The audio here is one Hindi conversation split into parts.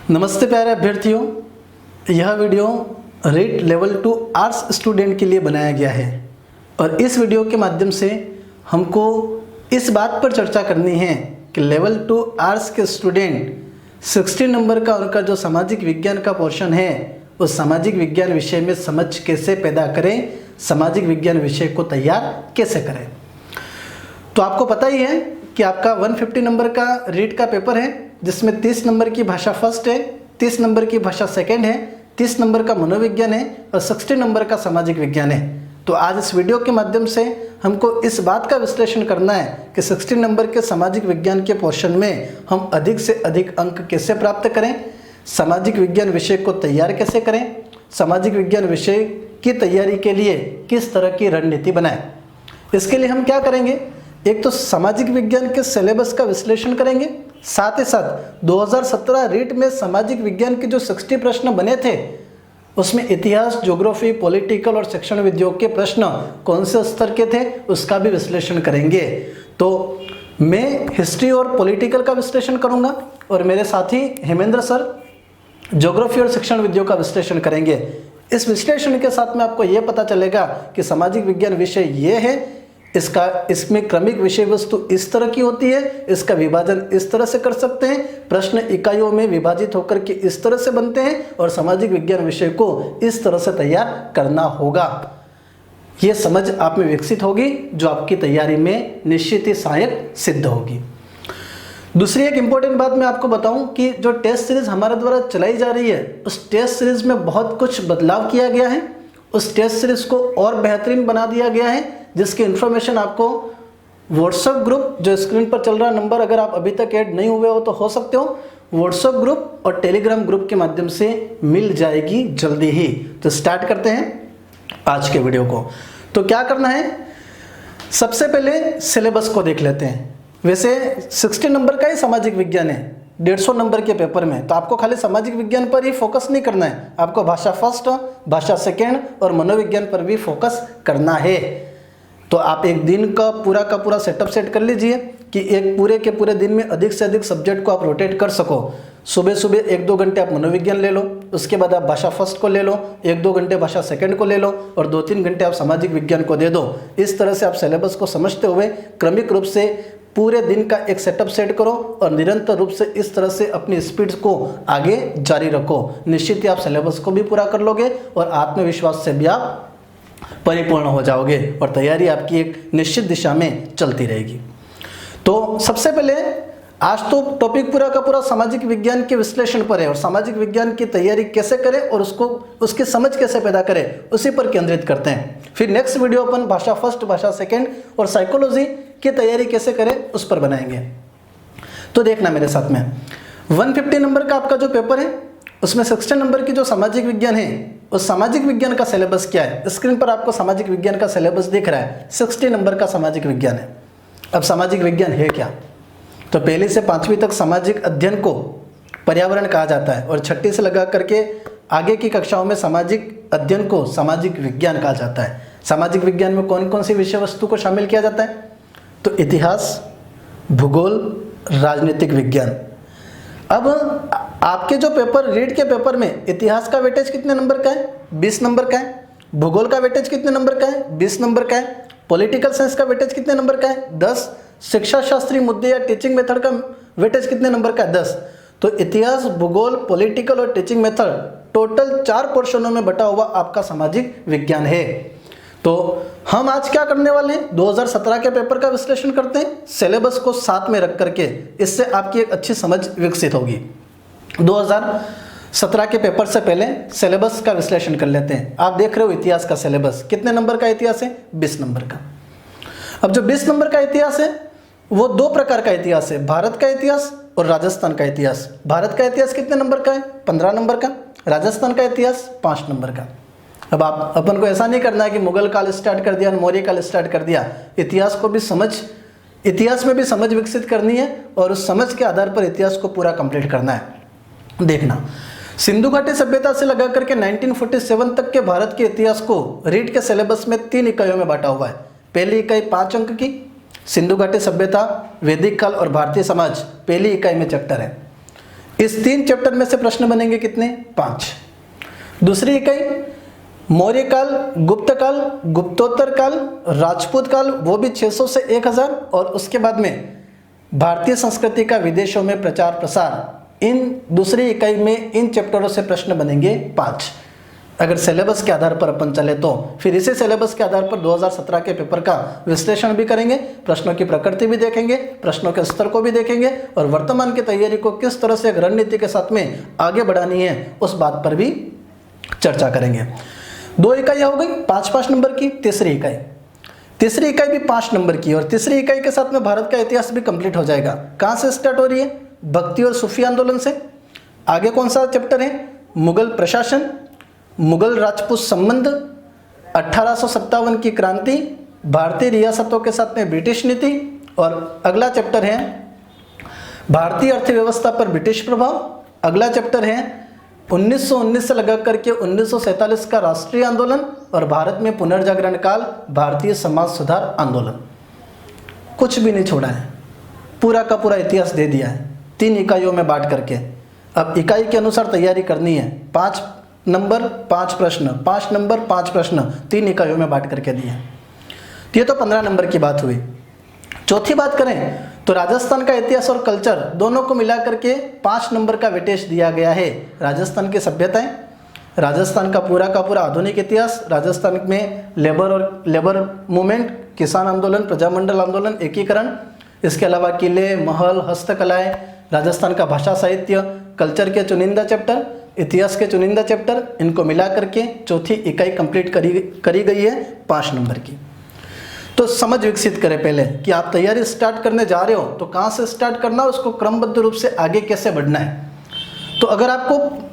नमस्ते प्यारे अभ्यर्थियों, यह video REET level 2 arts student के लिए बनाया गया है और इस वीडियो के माध्यम से हमको इस बात पर चर्चा करनी है कि लेवल 2 आर्ट्स के स्टूडेंट 60 नंबर का उनका जो सामाजिक विज्ञान का पोर्शन है उस सामाजिक विज्ञान विषय में समझ कैसे पैदा करें, सामाजिक विज्ञान विषय को तैयार कैसे करें। तो आपको पता ही है कि आपका 150 नंबर का रीट का पेपर है जिसमें 30 नंबर की भाषा फर्स्ट है, 30 नंबर की भाषा सेकंड है, 30 नंबर का मनोविज्ञान है और 60 नंबर का सामाजिक विज्ञान है। तो आज इस वीडियो के माध्यम से हमको इस बात का विश्लेषण करना है कि 60 नंबर के सामाजिक विज्ञान के पोर्शन में हम अधिक से अधिक अंक कैसे प्राप्त करें, सामाजिक विज्ञान विषय को तैयार कैसे करें, सामाजिक विज्ञान विषय की तैयारी के लिए किस तरह की रणनीति बनाएं। इसके लिए हम क्या करेंगे, एक तो सामाजिक विज्ञान के सिलेबस का विश्लेषण करेंगे, साथ ही साथ 2017 रीट में सामाजिक विज्ञान के जो 60 प्रश्न बने थे उसमें इतिहास, ज्योग्राफी, पॉलिटिकल और शिक्षण विद्योग के प्रश्न कौन से स्तर के थे उसका भी विश्लेषण करेंगे। तो मैं हिस्ट्री और पॉलिटिकल का विश्लेषण करूंगा और मेरे साथी हेमेंद्र सर ज्योग्राफी और शिक्षण विद्योग का विश्लेषण करेंगे। इस विश्लेषण के साथ में आपको यह पता चलेगा कि सामाजिक विज्ञान विषय ये है, इसमें क्रमिक विषय वस्तु इस तरह की होती है, इसका विभाजन इस तरह से कर सकते हैं, प्रश्न इकाइयों में विभाजित होकर के इस तरह से बनते हैं और सामाजिक विज्ञान विषय को इस तरह से तैयार करना होगा। ये समझ आप में विकसित होगी जो आपकी तैयारी में निश्चित ही सहायक सिद्ध होगी। दूसरी एक इम्पोर्टेंट बात मैं आपको बताऊं कि जो टेस्ट सीरीज हमारे द्वारा चलाई जा रही है उस टेस्ट सीरीज में बहुत कुछ बदलाव किया गया है। उस टेस्ट सीरीज को और बेहतरीन बना दिया गया है जिसकी इन्फॉर्मेशन आपको व्हाट्सएप ग्रुप, जो स्क्रीन पर चल रहा नंबर, अगर आप अभी तक ऐड नहीं हुए हो तो हो सकते हो, व्हाट्सएप ग्रुप और टेलीग्राम ग्रुप के माध्यम से मिल जाएगी जल्दी ही। तो स्टार्ट करते हैं आज के वीडियो को। तो क्या करना है, सबसे पहले सिलेबस को देख लेते हैं। वैसे 60 नंबर का ही सामाजिक विज्ञान है 150 नंबर के पेपर में, तो आपको खाली सामाजिक विज्ञान पर ही फोकस नहीं करना है, आपको भाषा फर्स्ट, भाषा सेकेंड और मनोविज्ञान पर भी फोकस करना है। तो आप एक दिन का पूरा सेटअप सेट कर लीजिए कि एक पूरे के पूरे दिन में अधिक से अधिक सब्जेक्ट को आप रोटेट कर सको। सुबह सुबह 1-2 घंटे आप मनोविज्ञान ले लो, उसके बाद आप भाषा फर्स्ट को ले लो, 1-2 घंटे भाषा सेकंड को ले लो और 2-3 घंटे आप सामाजिक विज्ञान को दे दो। इस तरह से आप सिलेबस को समझते हुए क्रमिक रूप से पूरे दिन का एक सेटअप सेट करो और निरंतर रूप से इस तरह से अपनी स्पीड को आगे जारी रखो। निश्चित ही आप सिलेबस को भी पूरा कर लोगे और आत्मविश्वास से भी आप परिपूर्ण हो जाओगे और तैयारी आपकी एक निश्चित दिशा में चलती रहेगी। तो सबसे पहले आज तो टॉपिक पूरा का पूरा सामाजिक विज्ञान के विश्लेषण पर है और सामाजिक विज्ञान की तैयारी कैसे करें और उसकी समझ कैसे पैदा करें उसी पर केंद्रित करते हैं। फिर नेक्स्ट वीडियो अपन भाषा फर्स्ट, भाषा सेकंड और साइकोलॉजी की तैयारी कैसे करें उस पर बनाएंगे। तो देखना मेरे साथ में 150 नंबर का आपका जो पेपर है उसमें 60 नंबर की जो सामाजिक विज्ञान है उस सामाजिक विज्ञान का सिलेबस क्या है। स्क्रीन पर आपको सामाजिक विज्ञान का सिलेबस दिख रहा है, 60 नंबर का सामाजिक विज्ञान है। अब सामाजिक विज्ञान है क्या, तो पहली से 5वीं तक सामाजिक अध्ययन को पर्यावरण कहा जाता है और 6ठी से लगा करके आगे की कक्षाओं में सामाजिक अध्ययन को सामाजिक विज्ञान कहा जाता है। सामाजिक विज्ञान में कौन कौन सी विषय वस्तु को शामिल किया जाता है, तो इतिहास, भूगोल, राजनीतिक विज्ञान। अब आपके जो पेपर रीट के पेपर में इतिहास का वेटेज कितने नंबर का है, 20 नंबर का है। भूगोल का वेटेज कितने नंबर का है, 20 नंबर का है। पॉलिटिकल साइंस का वेटेज कितने नंबर का है, 10। शिक्षा शास्त्री मुद्दे या टीचिंग मेथड का वेटेज कितने नंबर का है, 10। तो इतिहास, भूगोल, पॉलिटिकल और टीचिंग मेथड टोटल 4 पोर्शनों में बटा हुआ आपका सामाजिक विज्ञान है। तो हम आज क्या करने वाले हैं, 2017 के पेपर का विश्लेषण करते हैं सिलेबस को साथ में रख करके। इससे आपकी एक अच्छी समझ विकसित होगी। 2017 के पेपर से पहले सिलेबस का विश्लेषण कर लेते हैं। आप देख रहे हो इतिहास का सिलेबस कितने नंबर का इतिहास है, 20 नंबर का। अब जो 20 नंबर का इतिहास है वो 2 प्रकार का इतिहास है, भारत का इतिहास और राजस्थान का इतिहास। भारत का इतिहास कितने नंबर का है, 15 नंबर का। राजस्थान का इतिहास 5 नंबर का। अब अपन को ऐसा नहीं करना है कि मुगल काल स्टार्ट कर दिया, मौर्य काल स्टार्ट कर दिया। इतिहास में भी समझ विकसित करनी है और उस समझ के आधार पर इतिहास को पूरा कंप्लीट करना है। देखना, सिंधु घाटी सभ्यता से लगा करके 1947 तक के भारत के इतिहास को रीट के सिलेबस में 3 इकाइयों में बांटा हुआ है। पहली इकाई 5 अंक की, सिंधु घाटी सभ्यता, वैदिक काल और भारतीय समाज पहली इकाई में चैप्टर है। इस 3 चैप्टर में से प्रश्न बनेंगे कितने? 5। दूसरी इकाई मौर्य काल, गुप्त काल, गुप्तोत्तर काल, राजपूत काल, वो भी 600 से 1000, और उसके बाद में भारतीय संस्कृति का विदेशों में प्रचार प्रसार। इन दूसरी इकाई में इन चैप्टरों से प्रश्न बनेंगे 5। अगर सिलेबस के आधार पर अपन चले तो फिर इसी सिलेबस के आधार पर 2017 के पेपर का विश्लेषण भी करेंगे, प्रश्नों की प्रकृति भी देखेंगे, प्रश्नों के स्तर को भी देखेंगे, और वर्तमान की तैयारी को किस तरह से एक रणनीति के साथ में आगे बढ़ानी है उस बात पर भी चर्चा करेंगे। 2 इकाइयाँ हो गई 5-5 नंबर की। तीसरी इकाई भी 5 नंबर की, और तीसरी इकाई के साथ में भारत का इतिहास भी कंप्लीट हो जाएगा। कहाँ से स्टार्ट हो रही है? भक्ति और सूफी आंदोलन से। आगे कौन सा चैप्टर है? मुगल प्रशासन, मुगल राजपूत संबंध, 1857 की क्रांति, भारतीय रियासतों के साथ में ब्रिटिश नीति, और अगला चैप्टर है भारतीय अर्थव्यवस्था पर ब्रिटिश प्रभाव। अगला चैप्टर है 1919 से लगा करके 1947 का राष्ट्रीय आंदोलन, और भारत में पुनर्जागरण काल, भारतीय समाज सुधार आंदोलन। कुछ भी नहीं छोड़ा है, पूरा का पूरा इतिहास दे दिया है 3 इकाइयों में बांट करके। अब इकाई के अनुसार तैयारी करनी है। 5 नंबर 5 प्रश्न, 5 नंबर 5 प्रश्न 3 इकाइयों में बांट करके दिए। ये तो 15 नंबर की बात हुई। चौथी बात करें तो राजस्थान का इतिहास और कल्चर दोनों को मिला करके 5 नंबर का वेटेज दिया गया है। राजस्थान की सभ्यताएं, राजस्थान का पूरा आधुनिक इतिहास, राजस्थान में लेबर मूवमेंट, किसान आंदोलन, प्रजामंडल आंदोलन, एकीकरण, इसके अलावा किले, महल, हस्तकलाएं, राजस्थान का भाषा साहित्य, कल्चर के चुनिंदा चैप्टर, इतिहास के चुनिंदा चैप्टर, इनको मिला करके चौथी इकाई कंप्लीट करी गई है 5 नंबर की। तो समझ विकसित करें पहले कि आप तैयारी स्टार्ट करने जा रहे हो तो कहाँ से स्टार्ट करना है, उसको क्रमबद्ध रूप से आगे कैसे बढ़ना है। तो अगर आपको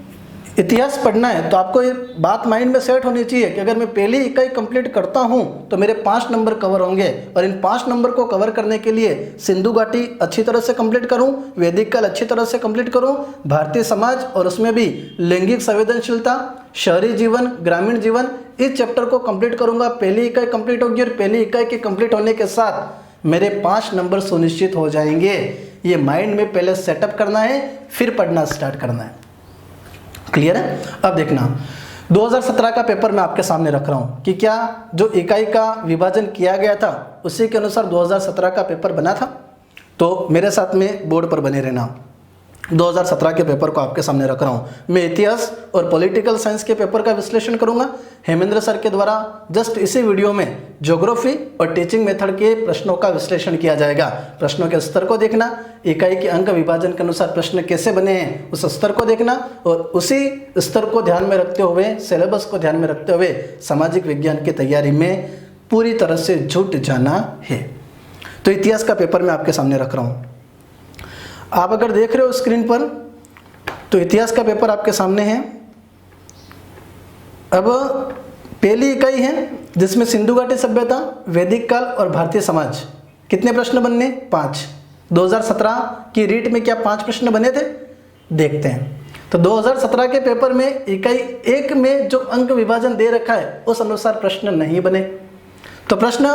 इतिहास पढ़ना है तो आपको ये बात माइंड में सेट होनी चाहिए कि अगर मैं पहली इकाई कंप्लीट करता हूँ तो मेरे 5 नंबर कवर होंगे, और इन 5 नंबर को कवर करने के लिए सिंधु घाटी अच्छी तरह से कंप्लीट करूँ, वैदिक काल अच्छी तरह से कंप्लीट करूँ, भारतीय समाज और उसमें भी लैंगिक संवेदनशीलता, शहरी जीवन, ग्रामीण जीवन, इस चैप्टर को कंप्लीट करूँगा। पहली इकाई कंप्लीट होगी, और पहली इकाई के कंप्लीट होने के साथ मेरे 5 नंबर सुनिश्चित हो जाएंगे। ये माइंड में पहले सेटअप करना है, फिर पढ़ना स्टार्ट करना है। क्लियर है? अब देखना 2017 का पेपर मैं आपके सामने रख रहा हूं कि क्या जो इकाई का विभाजन किया गया था उसी के अनुसार 2017 का पेपर बना था। तो मेरे साथ में बोर्ड पर बने रहना। 2017 के पेपर को आपके सामने रख रहा हूं। मैं इतिहास और पॉलिटिकल साइंस के पेपर का विश्लेषण करूंगा हेमेंद्र सर के द्वारा। जस्ट इसी वीडियो में ज्योग्राफी और टीचिंग मेथड के प्रश्नों का विश्लेषण किया जाएगा। प्रश्नों के स्तर को देखना, इकाई के अंक विभाजन के अनुसार प्रश्न कैसे बने हैं उस स्तर को देखना, और उसी स्तर को ध्यान में रखते हुए, सिलेबस को ध्यान में रखते हुए सामाजिक विज्ञान की तैयारी में पूरी तरह से जुट जाना है। तो इतिहास का पेपर मैं आपके सामने रख रहा हूँ। आप अगर देख रहे हो स्क्रीन पर तो इतिहास का पेपर आपके सामने है। अब पहली इकाई है जिसमें सिंधु घाटी सभ्यता, वैदिक काल और भारतीय समाज। कितने प्रश्न बनने? 5। 2017 की रीट में क्या 5 प्रश्न बने थे? देखते हैं। तो 2017 के पेपर में इकाई 1 में जो अंक विभाजन दे रखा है उस अनुसार प्रश्न नहीं बने। तो प्रश्न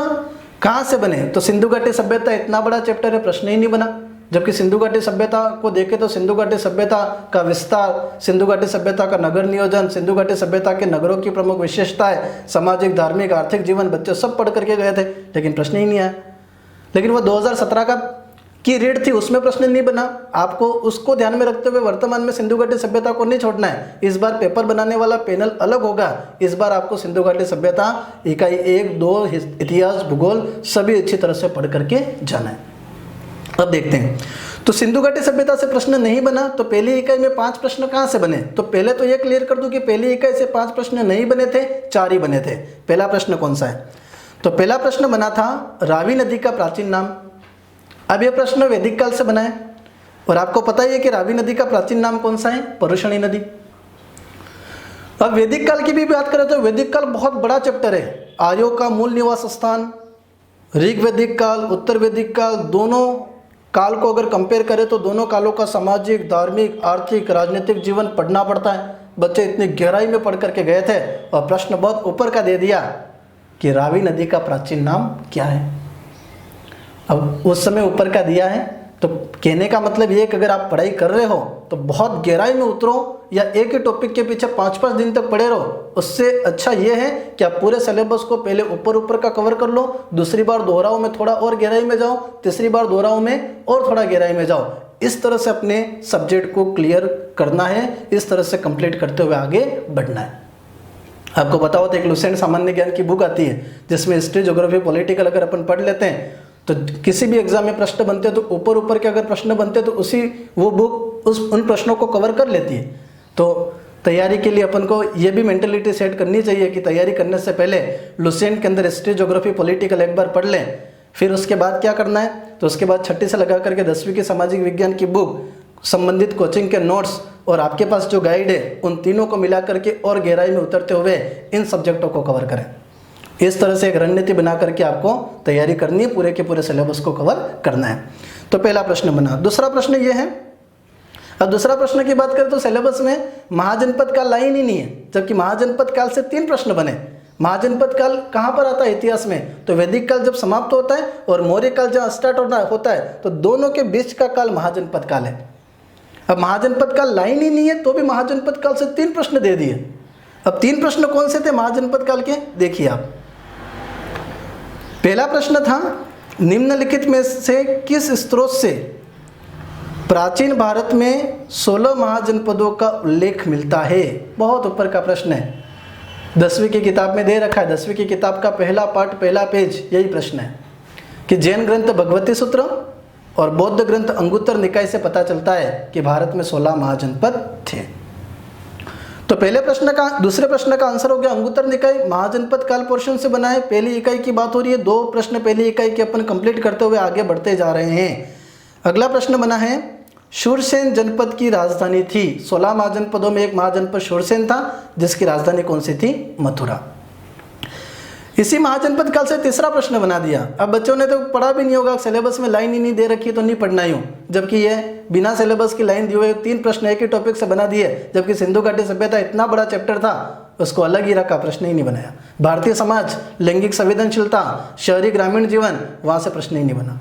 कहाँ से बने? तो सिंधु घाटी सभ्यता इतना बड़ा चैप्टर है, प्रश्न ही नहीं बना। जबकि सिंधु घाटी सभ्यता को देखें तो सिंधु घाटी सभ्यता का विस्तार, सिंधु घाटी सभ्यता का नगर नियोजन, सिंधु घाटी सभ्यता के नगरों की प्रमुख विशेषताएं, सामाजिक, धार्मिक, आर्थिक जीवन, बच्चे सब पढ़ करके गए थे, लेकिन प्रश्न ही नहीं आया। लेकिन वो 2017 का की रीड थी, उसमें प्रश्न नहीं बना। आपको उसको ध्यान में रखते हुए वर्तमान में सिंधु घाटी सभ्यता को नहीं छोड़ना है। इस बार पेपर बनाने वाला पैनल अलग होगा। इस बार आपको सिंधु घाटी सभ्यता इकाई 1, 2, इतिहास, भूगोल सभी अच्छी तरह से पढ़ करके जाना है। अब देखते हैं। तो सिंधु घाटी सभ्यता से प्रश्न नहीं बना तो पहली इकाई में 5 प्रश्न कहाँ से बने? तो पहले तो ये क्लियर कर दूं कि पहली इकाई से 5 प्रश्न नहीं बने थे, 4 ही बने थे। पहला प्रश्न कौन सा है? तो पहला प्रश्न बना था रावी नदी का प्राचीन नाम। अब यह प्रश्न वैदिक काल से बना है, और आपको पता ही है कि रावी नदी का प्राचीन नाम कौन सा है? परुषणी नदी। अब वैदिक काल की भी बात करें तो वैदिक काल बहुत बड़ा चैप्टर है। आर्यों का मूल निवास स्थान, ऋग वैदिक काल, उत्तर वैदिक काल, दोनों काल को अगर कंपेयर करें तो दोनों कालों का सामाजिक, धार्मिक, आर्थिक, राजनीतिक जीवन पढ़ना पड़ता है। बच्चे इतनी गहराई में पढ़ करके गए थे, और प्रश्न बहुत ऊपर का दे दिया कि रावी नदी का प्राचीन नाम क्या है। अब उस समय ऊपर का दिया है तो कहने का मतलब ये कि अगर आप पढ़ाई कर रहे हो तो बहुत गहराई में उतरो या एक ही टॉपिक के पीछे 5-5 दिन तक पढ़े रहो। उससे अच्छा ये है कि आप पूरे सिलेबस को पहले ऊपर का कवर कर लो, दूसरी बार दोहराओ में थोड़ा और गहराई में जाओ, तीसरी बार दोहराओ में और थोड़ा गहराई में जाओ। इस तरह से अपने सब्जेक्ट को क्लियर करना है, इस तरह से कंप्लीट करते हुए आगे बढ़ना है। आपको पता हो तो एक लुसेंट सामान्य ज्ञान की बुक आती है जिसमें हिस्ट्री, ज्योग्राफी, पॉलिटिकल अगर अपन पढ़ लेते हैं तो किसी भी एग्जाम में प्रश्न बनते हैं तो ऊपर के अगर प्रश्न बनते हैं तो वो बुक उन प्रश्नों को कवर कर लेती है। तो तैयारी के लिए अपन को ये भी मेंटलिटी सेट करनी चाहिए कि तैयारी करने से पहले लुसेंट के अंदर हिस्ट्री, ज्योग्राफी, पॉलिटिकल एक बार पढ़ लें। फिर उसके बाद क्या करना है, तो उसके बाद 6ठी से लगा करके 10वीं की सामाजिक विज्ञान की बुक, संबंधित कोचिंग के नोट्स और आपके पास जो गाइड है, उन तीनों को मिला करके और गहराई में उतरते हुए इन सब्जेक्टों को कवर करें। इस तरह से एक रणनीति बना करके आपको तैयारी करनी है, पूरे के पूरे सिलेबस को कवर करना है। तो पहला प्रश्न बना। दूसरा प्रश्न ये है, अब दूसरा प्रश्न की बात करें तो सिलेबस में महाजनपद काल लाइन ही नहीं है, जबकि महाजनपद काल से 3 प्रश्न बने। महाजनपद काल कहाँ पर आता है इतिहास में, तो वैदिक काल जब समाप्त होता है और मौर्य काल जहाँ स्टार्ट होता है तो दोनों के बीच का काल महाजनपद काल है। अब महाजनपद काल लाइन ही नहीं है तो भी महाजनपद काल से 3 प्रश्न दे दिए। अब 3 प्रश्न कौन से थे महाजनपद काल के, देखिए आप। पहला प्रश्न था, निम्नलिखित में से किस स्रोत से प्राचीन भारत में 16 महाजनपदों का उल्लेख मिलता है। बहुत ऊपर का प्रश्न है, 10वीं की किताब में दे रखा है। 10वीं की किताब का पहला पार्ट, पहला पेज यही प्रश्न है कि जैन ग्रंथ भगवती सूत्र और बौद्ध ग्रंथ अंगुत्तर निकाय से पता चलता है कि भारत में 16 महाजनपद थे। तो पहले प्रश्न का, दूसरे प्रश्न का आंसर हो गया अंगुत्तर निकाय, महाजनपद काल पोर्शन से बना है। पहली इकाई की बात हो रही है, 2 प्रश्न पहली इकाई के अपन कंप्लीट करते हुए आगे बढ़ते जा रहे हैं। अगला प्रश्न बना है, शूरसेन जनपद की राजधानी थी। 16 महाजनपदों में एक महाजनपद शूरसेन था जिसकी राजधानी कौन सी थी, मथुरा। इसी महाजनपद काल से तीसरा प्रश्न बना दिया। अब बच्चों ने तो पढ़ा भी नहीं होगा, सिलेबस में लाइन ही नहीं दे रखी तो नहीं पढ़ना ही हो, जबकि ये बिना सिलेबस की लाइन दिए हुए 3 प्रश्न एक ही टॉपिक से बना दिए, जबकि सिंधु घाटी सभ्यता इतना बड़ा चैप्टर था उसको अलग ही रखा, प्रश्न ही नहीं बनाया। भारतीय समाज, लैंगिक संवेदनशीलता, शहरी ग्रामीण जीवन, वहाँ से प्रश्न ही नहीं बना।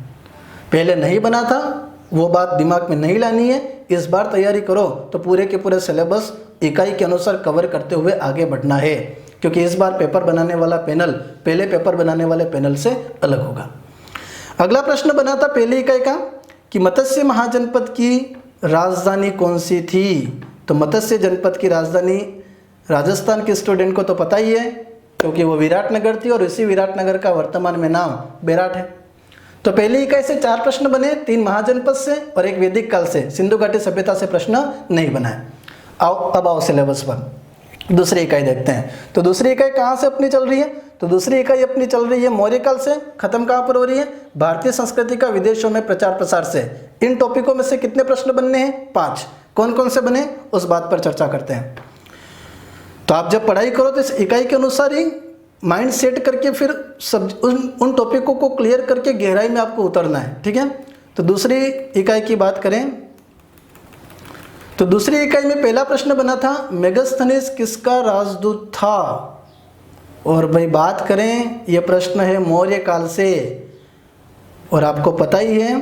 पहले नहीं बना था, वो बात दिमाग में नहीं लानी है। इस बार तैयारी करो तो पूरे के पूरे सिलेबस इकाई के अनुसार कवर करते हुए आगे बढ़ना है, क्योंकि इस बार पेपर बनाने वाला पैनल पहले पेपर बनाने वाले पैनल से अलग होगा। अगला प्रश्न बना था पहली इकाई का कि मत्स्य महाजनपद की राजधानी कौन सी थी। तो मत्स्य जनपद की राजधानी राजस्थान के स्टूडेंट को तो पता ही है, क्योंकि वो विराटनगर थी और इसी विराटनगर का वर्तमान में नाम बेराट है। तो पहली इकाई से 4 प्रश्न बने, 3 महाजनपद से और एक वैदिक काल से। सिंधु घाटी सभ्यता से प्रश्न नहीं बनाए। अब आओ सिलेबस पर दूसरी इकाई देखते हैं। तो दूसरी इकाई कहाँ से अपनी चल रही है, तो दूसरी इकाई अपनी चल रही है मौर्य काल से। खत्म कहाँ पर हो रही है, भारतीय संस्कृति का विदेशों में प्रचार प्रसार से। इन टॉपिकों में से कितने प्रश्न बनने हैं, 5। कौन कौन से बने उस बात पर चर्चा करते हैं। तो आप जब पढ़ाई करो तो इस इकाई के अनुसार ही माइंड सेट करके फिर उन टॉपिकों को क्लियर करके गहराई में आपको उतरना है, ठीक है। तो दूसरी इकाई की बात करें तो दूसरी इकाई में पहला प्रश्न बना था, मेगस्थनीज किसका राजदूत था। और भाई बात करें, यह प्रश्न है मौर्य काल से, और आपको पता ही है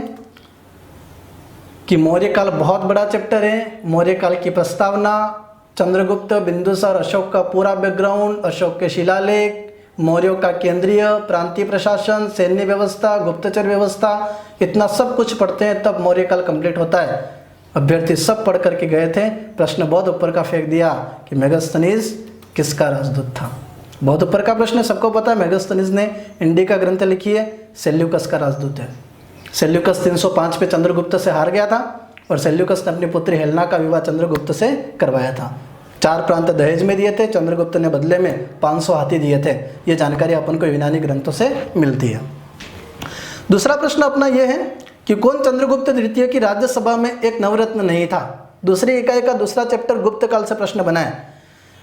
कि मौर्य काल बहुत बड़ा चैप्टर है। मौर्य काल की प्रस्तावना, चंद्रगुप्त, बिंदुसार, अशोक का पूरा बैकग्राउंड, अशोक के शिलालेख, मौर्यों का केंद्रीय प्रांतीय प्रशासन, सैन्य व्यवस्था, गुप्तचर व्यवस्था, इतना सब कुछ पढ़ते हैं तब मौर्य काल कंप्लीट होता है। अभ्यर्थी सब पढ़ करके गए थे, प्रश्न बहुत ऊपर का फेंक दिया कि मेगस्थनीज किसका राजदूत था। बहुत ऊपर का प्रश्न, सबको पता है मेगस्थनीज ने इंडिका ग्रंथ लिखी है, सेल्यूकस का राजदूत है। सेल्यूकस 305 पे चंद्रगुप्त से हार गया था और सेल्यूकस ने अपनी पुत्री हेलेना का विवाह चंद्रगुप्त से करवाया था। 4 प्रांत दहेज में दिए थे, चंद्रगुप्त ने बदले में 500 हाथी दिए थे। ये जानकारी अपन को यूनानी ग्रंथों से मिलती है। दूसरा प्रश्न अपना यह है कि कौन चंद्रगुप्त द्वितीय की राज्यसभा में एक नवरत्न नहीं था। दूसरी इकाई का दूसरा चैप्टर गुप्त काल से प्रश्न बना है,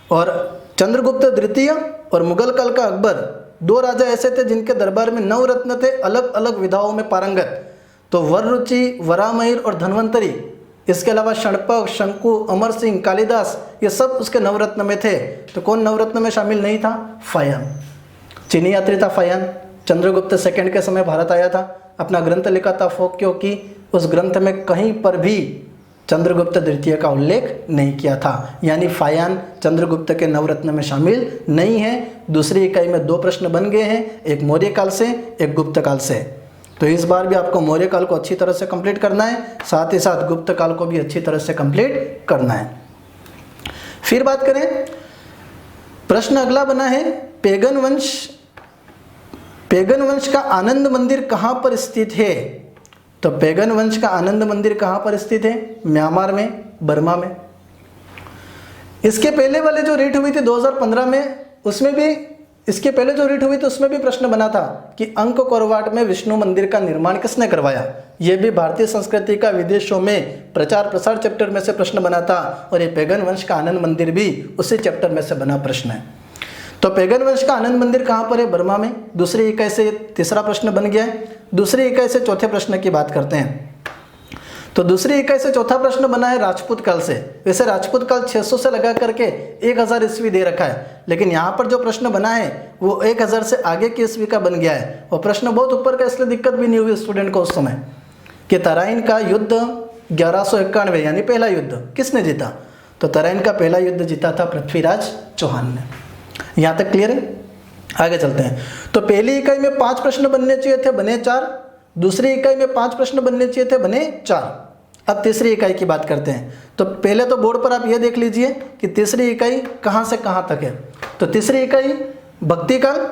और चंद्रगुप्त द्वितीय और मुगल काल का अकबर 2 राजा ऐसे थे जिनके दरबार में नवरत्न थे, अलग अलग विधाओं में पारंगत। तो वररुचि, वरामहिर और धन्वंतरी, इसके अलावा शणपक, शंकु, अमर सिंह, कालिदास, ये सब उसके नवरत्न में थे। तो कौन नवरत्न में शामिल नहीं था, फायन। चीनी यात्री था फायन, चंद्रगुप्त सेकंड के समय भारत आया था, अपना ग्रंथ लिखा था फोक्यो की उस ग्रंथ में कहीं पर भी चंद्रगुप्त द्वितीय का उल्लेख नहीं किया था, यानी फायान चंद्रगुप्त के नवरत्न में शामिल नहीं है। दूसरी इकाई में 2 प्रश्न बन गए हैं, एक मौर्य काल से, एक गुप्त काल से। तो इस बार भी आपको मौर्य काल को अच्छी तरह से कंप्लीट करना है, साथ ही साथ गुप्त काल को भी अच्छी तरह से कंप्लीट करना है। फिर बात करें, प्रश्न अगला बना है, पेगन वंश का आनंद मंदिर कहाँ पर स्थित है? तो पेगन वंश का आनंद मंदिर कहाँ पर स्थित है? म्यांमार में, बर्मा में। इसके पहले वाले जो रीट हुई थी 2015 में, उसमें भी, इसके पहले जो रीट हुई थी उसमें भी प्रश्न बना था कि अंककोरवाट में विष्णु मंदिर का निर्माण किसने करवाया। यह भी भारतीय संस्कृति का विदेशों में प्रचार प्रसार चैप्टर में से प्रश्न बना था, और ये पेगन वंश का आनंद मंदिर भी उसी चैप्टर में से बना प्रश्न है। तो पेगन वंश का आनंद मंदिर कहाँ पर है? बर्मा में। दूसरी इकाई से तीसरा प्रश्न बन गया है। दूसरी इकाई से चौथे प्रश्न की बात करते हैं। तो दूसरी इकाई से चौथा प्रश्न बना है राजपूत काल से। वैसे राजपूत काल 600 से लगा करके 1000 ईस्वी दे रखा है, लेकिन यहाँ पर जो प्रश्न बना है वो 1000 से आगे की ईस्वी का बन गया है। और प्रश्न बहुत ऊपर का, इसलिए दिक्कत भी नहीं हुई स्टूडेंट को उस समय, कि तराइन का युद्ध 1191 यानी पहला युद्ध किसने जीता? तो तराइन का पहला युद्ध जीता था पृथ्वीराज चौहान ने। यहाँ तक क्लियर है? आगे चलते हैं। तो पहली इकाई में 5 प्रश्न बनने चाहिए थे, बने 4। दूसरी इकाई में 5 प्रश्न बनने चाहिए थे, बने 4। अब तीसरी इकाई की बात करते हैं। तो पहले तो बोर्ड पर आप ये देख लीजिए कि तीसरी इकाई कहाँ से कहाँ तक है। तो तीसरी इकाई भक्ति काल,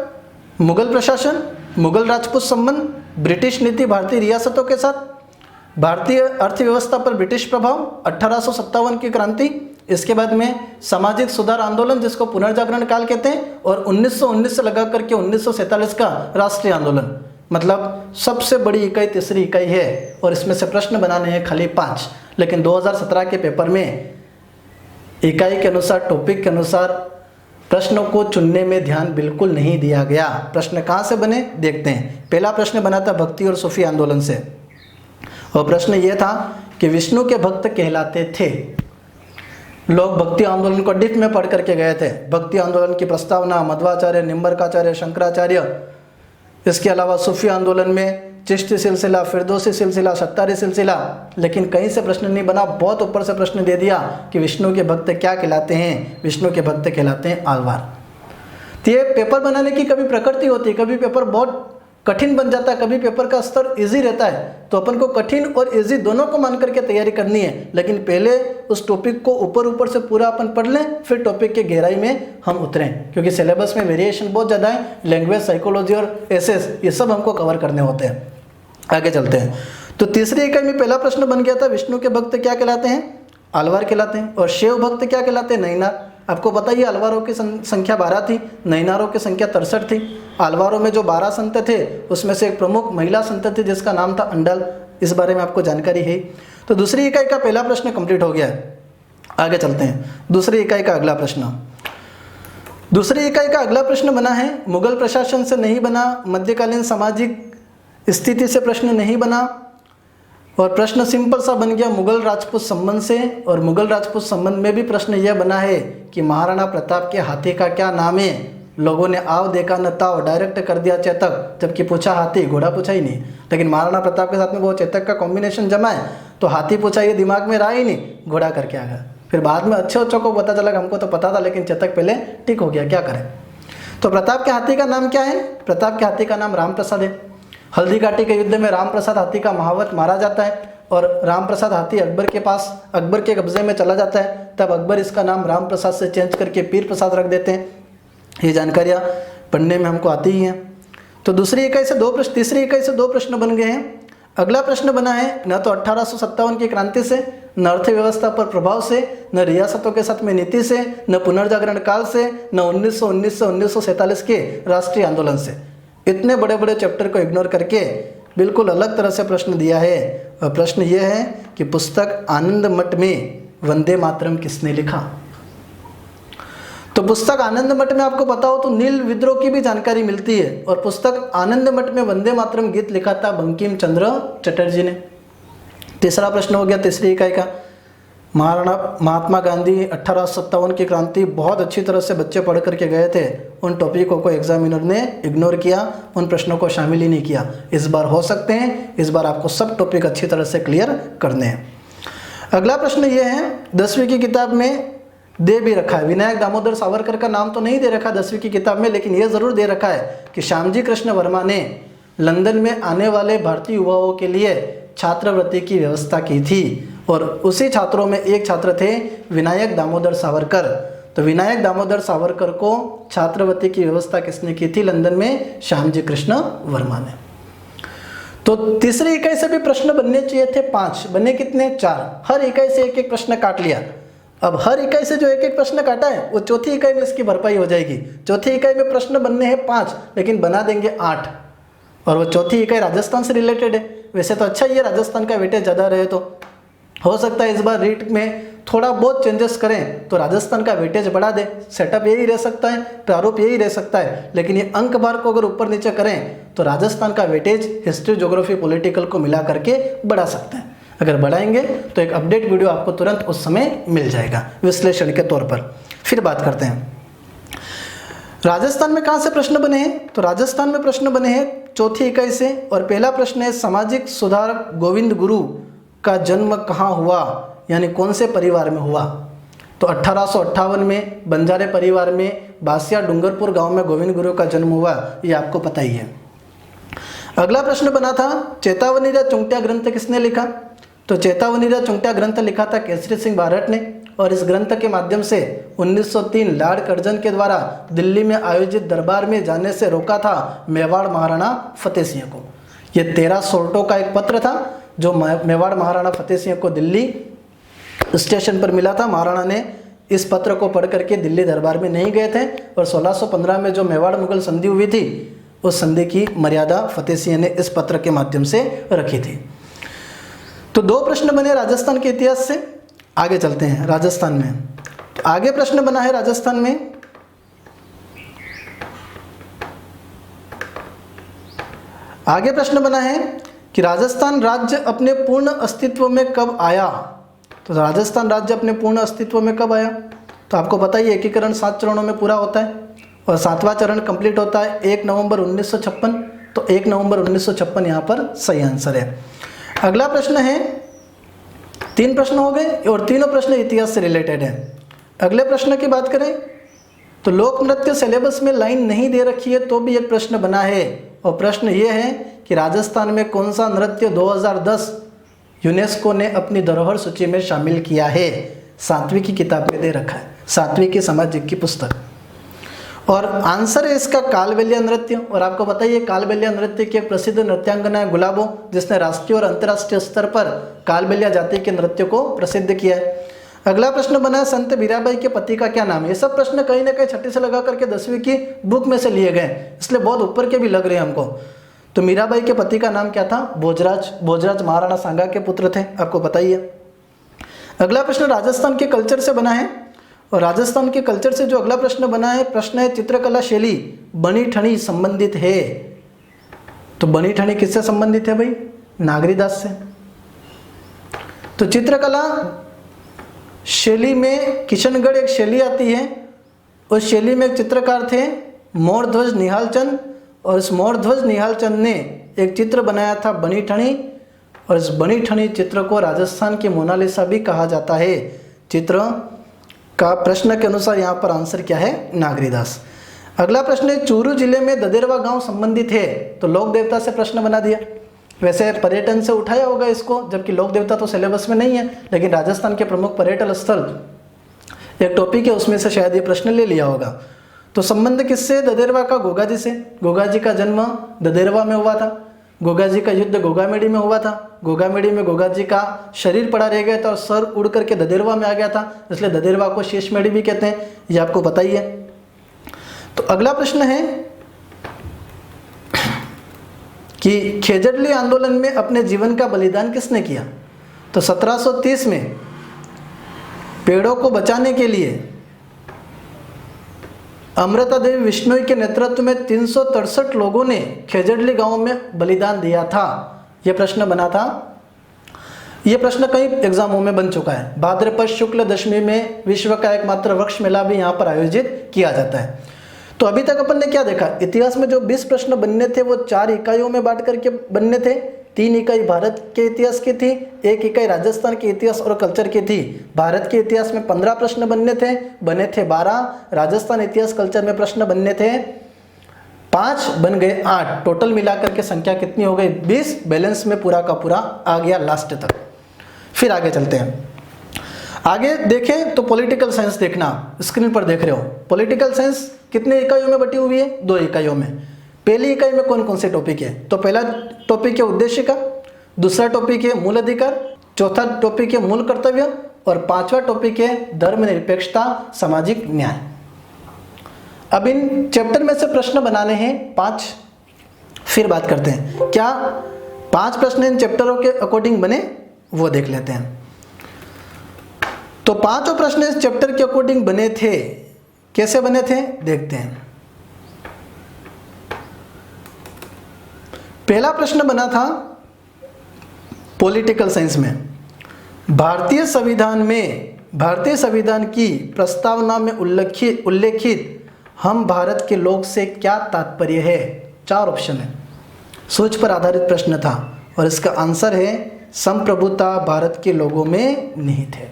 मुगल प्रशासन, मुगल राजपूत संबंध, ब्रिटिश नीति भारतीय रियासतों के साथ, भारतीय अर्थव्यवस्था पर ब्रिटिश प्रभाव, 1857 की क्रांति, इसके बाद में सामाजिक सुधार आंदोलन जिसको पुनर्जागरण काल कहते हैं, और 1919 से लगा करके 1947 का राष्ट्रीय आंदोलन। मतलब सबसे बड़ी इकाई तीसरी इकाई है, और इसमें से प्रश्न बनाने हैं खाली 5। लेकिन 2017 के पेपर में इकाई के अनुसार, टॉपिक के अनुसार प्रश्नों को चुनने में ध्यान बिल्कुल नहीं दिया गया। प्रश्न कहाँ से बने देखते हैं। पहला प्रश्न बना था भक्ति और सूफी आंदोलन से, और प्रश्न ये था कि विष्णु के भक्त कहलाते थे। लोग भक्ति आंदोलन को डीप में पढ़ करके गए थे। भक्ति आंदोलन की प्रस्तावना मध्वाचार्य, निम्बरकाचार्य, शंकराचार्य, इसके अलावा सूफी आंदोलन में चिश्ती सिलसिला, फिरदौसी सिलसिला, सत्तारी सिलसिला। लेकिन कहीं से प्रश्न नहीं बना, बहुत ऊपर से प्रश्न दे दिया कि विष्णु के भक्त क्या कहलाते हैं? विष्णु के भक्त कहलाते हैं आलवार। तो ये पेपर बनाने की कभी प्रकृति होती है, कभी पेपर बहुत कठिन बन जाता है, कभी पेपर का स्तर इजी रहता है। तो अपन को कठिन और इजी दोनों को मान करके तैयारी करनी है, लेकिन पहले उस टॉपिक को ऊपर से पूरा अपन पढ़ लें, फिर टॉपिक के गहराई में हम उतरें, क्योंकि सिलेबस में वेरिएशन बहुत ज़्यादा है। लैंग्वेज, साइकोलॉजी और एसएस ये सब हमको कवर करने होते हैं। आगे चलते हैं। तो तीसरी इकाई में पहला प्रश्न बन गया था, विष्णु के भक्त क्या कहलाते हैं? आलवार कहलाते हैं। और शिव भक्त क्या कहलाते हैं? नैनार। आपको पता ही अलवारों की संख्या 12 थी, नैनारों की संख्या 63 थी। अलवारों में जो 12 संत थे उसमें से एक प्रमुख महिला संत थी जिसका नाम था अंडल। इस बारे में आपको जानकारी है। तो दूसरी इकाई का पहला प्रश्न कंप्लीट हो गया है। आगे चलते हैं। दूसरी इकाई का अगला प्रश्न। दूसरी इकाई का अगला प्रश्न बना है, मुगल प्रशासन से नहीं बना, मध्यकालीन सामाजिक स्थिति से प्रश्न नहीं बना, और प्रश्न सिंपल सा बन गया मुगल राजपूत संबंध से। और मुगल राजपूत संबंध में भी प्रश्न यह बना है कि महाराणा प्रताप के हाथी का क्या नाम है? लोगों ने आव देखा न ताव डायरेक्ट कर दिया चेतक, जबकि पूछा हाथी, घोड़ा पूछा ही नहीं। लेकिन महाराणा प्रताप के साथ में वो चेतक का कॉम्बिनेशन जमा है, तो हाथी पूछा, ये दिमाग में रहा ही नहीं, घोड़ा करके आ गया। फिर बाद में अच्छे को पता चला कि हमको तो पता था, लेकिन चेतक पहले ठीक हो गया, क्या करें। तो प्रताप के हाथी का नाम क्या है? प्रताप के हाथी का नाम राम प्रसाद है। हल्दी घाटी के युद्ध में राम प्रसाद हाथी का महावत मारा जाता है, और राम प्रसाद हाथी अकबर के पास, अकबर के कब्जे में चला जाता है। तब अकबर इसका नाम राम प्रसाद से चेंज करके पीर प्रसाद रख देते हैं। ये जानकारियाँ पढ़ने में हमको आती ही हैं। तो दूसरी इकाई से 2 प्रश्न, तीसरी इकाई से 2 प्रश्न बन गए हैं। अगला प्रश्न बना है, न तो 1857 की क्रांति से, न अर्थव्यवस्था पर प्रभाव से, न रियासतों के साथ में नीति से, न पुनर्जागरण काल से, न 1919 से 1947 के राष्ट्रीय आंदोलन से। इतने बड़े बड़े चैप्टर को इग्नोर करके बिल्कुल अलग तरह से प्रश्न दिया है। और प्रश्न यह है कि पुस्तक आनंद मठ में वंदे मातरम किसने लिखा? तो पुस्तक आनंद मठ में आपको पता हो तो नील विद्रोह की भी जानकारी मिलती है, और पुस्तक आनंद मठ में वंदे मातरम गीत लिखा था बंकिम चंद्र चटर्जी ने। तीसरा प्रश्न हो गया तीसरी इकाई का। महाराणा महात्मा गांधी, 1857 की क्रांति, बहुत अच्छी तरह से बच्चे पढ़ करके गए थे। उन टॉपिकों को एग्जामिनर ने इग्नोर किया, उन प्रश्नों को शामिल ही नहीं किया। इस बार हो सकते हैं, इस बार आपको सब टॉपिक अच्छी तरह से क्लियर करने हैं। अगला प्रश्न ये है, 10वीं की किताब में दे भी रखा है, विनायक दामोदर सावरकर का नाम तो नहीं दे रखा 10वीं की किताब में, लेकिन ये ज़रूर दे रखा है कि श्यामजी कृष्ण वर्मा ने लंदन में आने वाले भारतीय युवाओं के लिए छात्रवृत्ति की व्यवस्था की थी, और उसी छात्रों में एक छात्र थे विनायक दामोदर सावरकर। तो विनायक दामोदर सावरकर को छात्रवृत्ति की व्यवस्था किसने की थी लंदन में? श्यामजी कृष्ण वर्मा ने। तो तीसरी इकाई से भी प्रश्न बनने चाहिए थे 5, बने कितने? 4। हर इकाई से एक एक प्रश्न काट लिया। अब हर इकाई से जो एक एक प्रश्न काटा है वो चौथी इकाई में इसकी भरपाई हो जाएगी। चौथी इकाई में प्रश्न बनने हैं 5, लेकिन बना देंगे 8, और वो चौथी इकाई राजस्थान से रिलेटेड है। वैसे तो अच्छा ही है, राजस्थान का वेटेज ज़्यादा रहे तो हो सकता है इस बार रीट में थोड़ा बहुत चेंजेस करें तो राजस्थान का वेटेज बढ़ा दे। सेटअप यही रह सकता है, प्रारूप यही रह सकता है, लेकिन ये अंक भार को अगर ऊपर नीचे करें तो राजस्थान का वेटेज हिस्ट्री, ज्योग्राफी, पॉलिटिकल को मिला करके बढ़ा सकते हैं। अगर बढ़ाएंगे तो एक अपडेट वीडियो आपको तुरंत उस समय मिल जाएगा विश्लेषण के तौर पर। फिर बात करते हैं राजस्थान में कहाँ से प्रश्न बने हैं। तो राजस्थान में प्रश्न बने हैं चौथी इकाई से, और पहला प्रश्न है सामाजिक सुधारक गोविंद गुरु का जन्म कहाँ हुआ, यानी कौन से परिवार में हुआ। तो 1858 में बंजारे परिवार में बासिया डूंगरपुर गांव में गोविंद गुरु का जन्म हुआ, ये आपको पता ही है। अगला प्रश्न बना था चेतावनी चुंगटिया ग्रंथ किसने लिखा। तो चेतावनी चुंगटिया ग्रंथ लिखा था केसरी सिंह बारट ने, और इस ग्रंथ के माध्यम से 1903 लॉर्ड कर्जन के द्वारा दिल्ली में आयोजित दरबार में जाने से रोका था मेवाड़ महाराणा फतेह सिंह को। ये 13 सोर्टों का एक पत्र था जो मेवाड़ महाराणा फतेह सिंह को दिल्ली स्टेशन पर मिला था। महाराणा ने इस पत्र को पढ़ करके दिल्ली दरबार में नहीं गए थे, और 1615 में जो मेवाड़ मुगल संधि हुई थी उस संधि की मर्यादा फतेह सिंह ने इस पत्र के माध्यम से रखी थी। तो 2 प्रश्न बने राजस्थान के इतिहास से। आगे चलते हैं राजस्थान में। तो आगे प्रश्न बना है राजस्थान में, आगे प्रश्न बना है कि राजस्थान राज्य अपने पूर्ण अस्तित्व में कब आया। तो राजस्थान राज्य अपने पूर्ण अस्तित्व में कब आया। तो आपको पता ही एकीकरण 7 चरणों में पूरा होता है, और 7वां चरण कंप्लीट होता है 1 नवंबर 1956। तो 1 नवंबर 1956 यहाँ पर सही आंसर है। अगला प्रश्न है, 3 प्रश्न हो गए और तीनों प्रश्न इतिहास से रिलेटेड है। अगले प्रश्न की बात करें तो लोक नृत्य सिलेबस में लाइन नहीं दे रखी है तो भी एक प्रश्न बना है, और प्रश्न ये है कि राजस्थान में कौन सा नृत्य 2010 यूनेस्को ने अपनी धरोहर सूची में शामिल किया है। 7वीं की किताब में दे रखा है, 7वीं की सामाजिक की पुस्तक, और आंसर है इसका कालबेलिया नृत्य। और आपको पता ही है कालबेलिया नृत्य की एक प्रसिद्ध नृत्यांगना है गुलाबो, जिसने राष्ट्रीय और अंतर्राष्ट्रीय स्तर पर कालबेलिया जाति के नृत्य को प्रसिद्ध किया है। अगला प्रश्न बना है संत मीराबाई के पति का क्या नाम है। ये सब प्रश्न कहीं ना कहीं छठी से लगा करके 10वीं की बुक में से लिए गए, इसलिए बहुत ऊपर के भी लग रहे हैं हमको। तो मीराबाई के पति का नाम क्या था? भोजराज। भोजराज महाराणा सांगा के पुत्र थे, आपको पता ही है। अगला प्रश्न राजस्थान के कल्चर से बना है, और राजस्थान के कल्चर से जो अगला प्रश्न बना है, प्रश्न है चित्रकला शैली बनी ठनी संबंधित है। तो बनी ठनी किससे संबंधित है भाई? नागरीदास से। तो चित्रकला शैली में किशनगढ़ एक शैली आती है, उस शैली में एक चित्रकार थे मोरध्वज निहालचंद, और इस मोरध्वज निहालचंद ने एक चित्र बनाया था बनी ठनी, और इस बनी ठनी चित्र को राजस्थान की मोनालिसा भी कहा जाता है। चित्र का प्रश्न के अनुसार यहाँ पर आंसर क्या है? नागरीदास। अगला प्रश्न है चूरू जिले में ददेरवा गांव संबंधित है। तो लोक देवता से प्रश्न बना दिया। वैसे पर्यटन से उठाया होगा इसको, जबकि लोक देवता तो सिलेबस में नहीं है, लेकिन राजस्थान के प्रमुख पर्यटन स्थल एक टॉपिक है, उसमें से शायद ये प्रश्न ले लिया होगा। तो संबंध किससे? ददेरवा का गोगा जी से। गोगा जी का जन्म ददेरवा में हुआ था। गोगा जी का युद्ध गोगामेड़ी में हुआ था। गोगामेड़ी में गोगा जी का शरीर पड़ा रह गया था और सर उड़ करके ददेरवा में आ गया था, इसलिए ददेरवा को शेषमेड़ी भी कहते हैं, ये आपको पता ही है। तो अगला प्रश्न है कि खेजड़ली आंदोलन में अपने जीवन का बलिदान किसने किया। तो 1730 में पेड़ों को बचाने के लिए अमृता देवी विश्नोई के नेतृत्व में 363 लोगों ने खेजड़ली गांव में बलिदान दिया था। यह प्रश्न बना था। ये प्रश्न कई एग्जामों में बन चुका है। भाद्रपद शुक्ल दशमी में विश्व का एकमात्र वृक्ष मेला भी यहाँ पर आयोजित किया जाता है। तो अभी तक अपन ने क्या देखा, इतिहास में जो 20 प्रश्न बनने थे वो 4 इकाइयों में बांट करके बनने थे। 3 इकाई भारत के इतिहास की थी, 1 इकाई राजस्थान के इतिहास और कल्चर की थी। भारत के इतिहास में 15 प्रश्न बने थे 12। राजस्थान इतिहास कल्चर में प्रश्न बनने थे 5, बन गए 8। टोटल मिलाकर के संख्या कितनी हो गई, 20। बैलेंस में पूरा का पूरा आ गया लास्ट तक। फिर आगे चलते हैं। आगे देखें तो पॉलिटिकल साइंस देखना, स्क्रीन पर देख रहे हो। पॉलिटिकल साइंस कितने इकाइयों में बटी हुई है, 2 इकाइयों में। पहली इकाई में कौन कौन से टॉपिक है, तो पहला टॉपिक है उद्देश्य का, दूसरा टॉपिक है मूल अधिकार, चौथा टॉपिक है मूल कर्तव्य और 5वां टॉपिक है धर्मनिरपेक्षता सामाजिक न्याय। अब इन चैप्टर में से प्रश्न बनाने हैं 5। फिर बात करते हैं क्या 5 प्रश्न इन चैप्टरों के अकॉर्डिंग बने, वो देख लेते हैं। तो 5 प्रश्न इस चैप्टर के अकॉर्डिंग बने थे। कैसे बने थे देखते हैं। पहला प्रश्न बना था पॉलिटिकल साइंस में, भारतीय संविधान की प्रस्तावना में उल्लेखित हम भारत के लोग से क्या तात्पर्य है। 4 ऑप्शन है। सोच पर आधारित प्रश्न था और इसका आंसर है संप्रभुता भारत के लोगों में निहित है।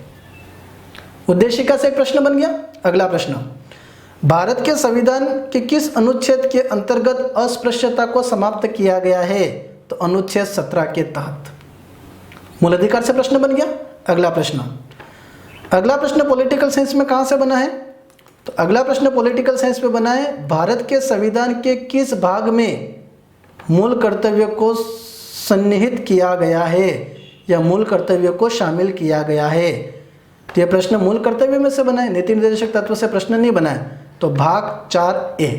उद्देशिका से एक प्रश्न बन गया। अगला प्रश्न, भारत के संविधान के किस अनुच्छेद के अंतर्गत अस्पृश्यता को समाप्त किया गया है, तो अनुच्छेद 17 के तहत। मूल अधिकार से प्रश्न बन गया। अगला प्रश्न पॉलिटिकल साइंस में कहां से बना है, तो अगला प्रश्न पॉलिटिकल साइंस में बना है भारत के संविधान के किस भाग में मूल कर्तव्य को सन्निहित किया गया है या मूल कर्तव्य को शामिल किया गया है। तो यह प्रश्न मूल कर्तव्य में से बना है, नीति निर्देशक तत्व से प्रश्न नहीं बना है। तो भाग 4A।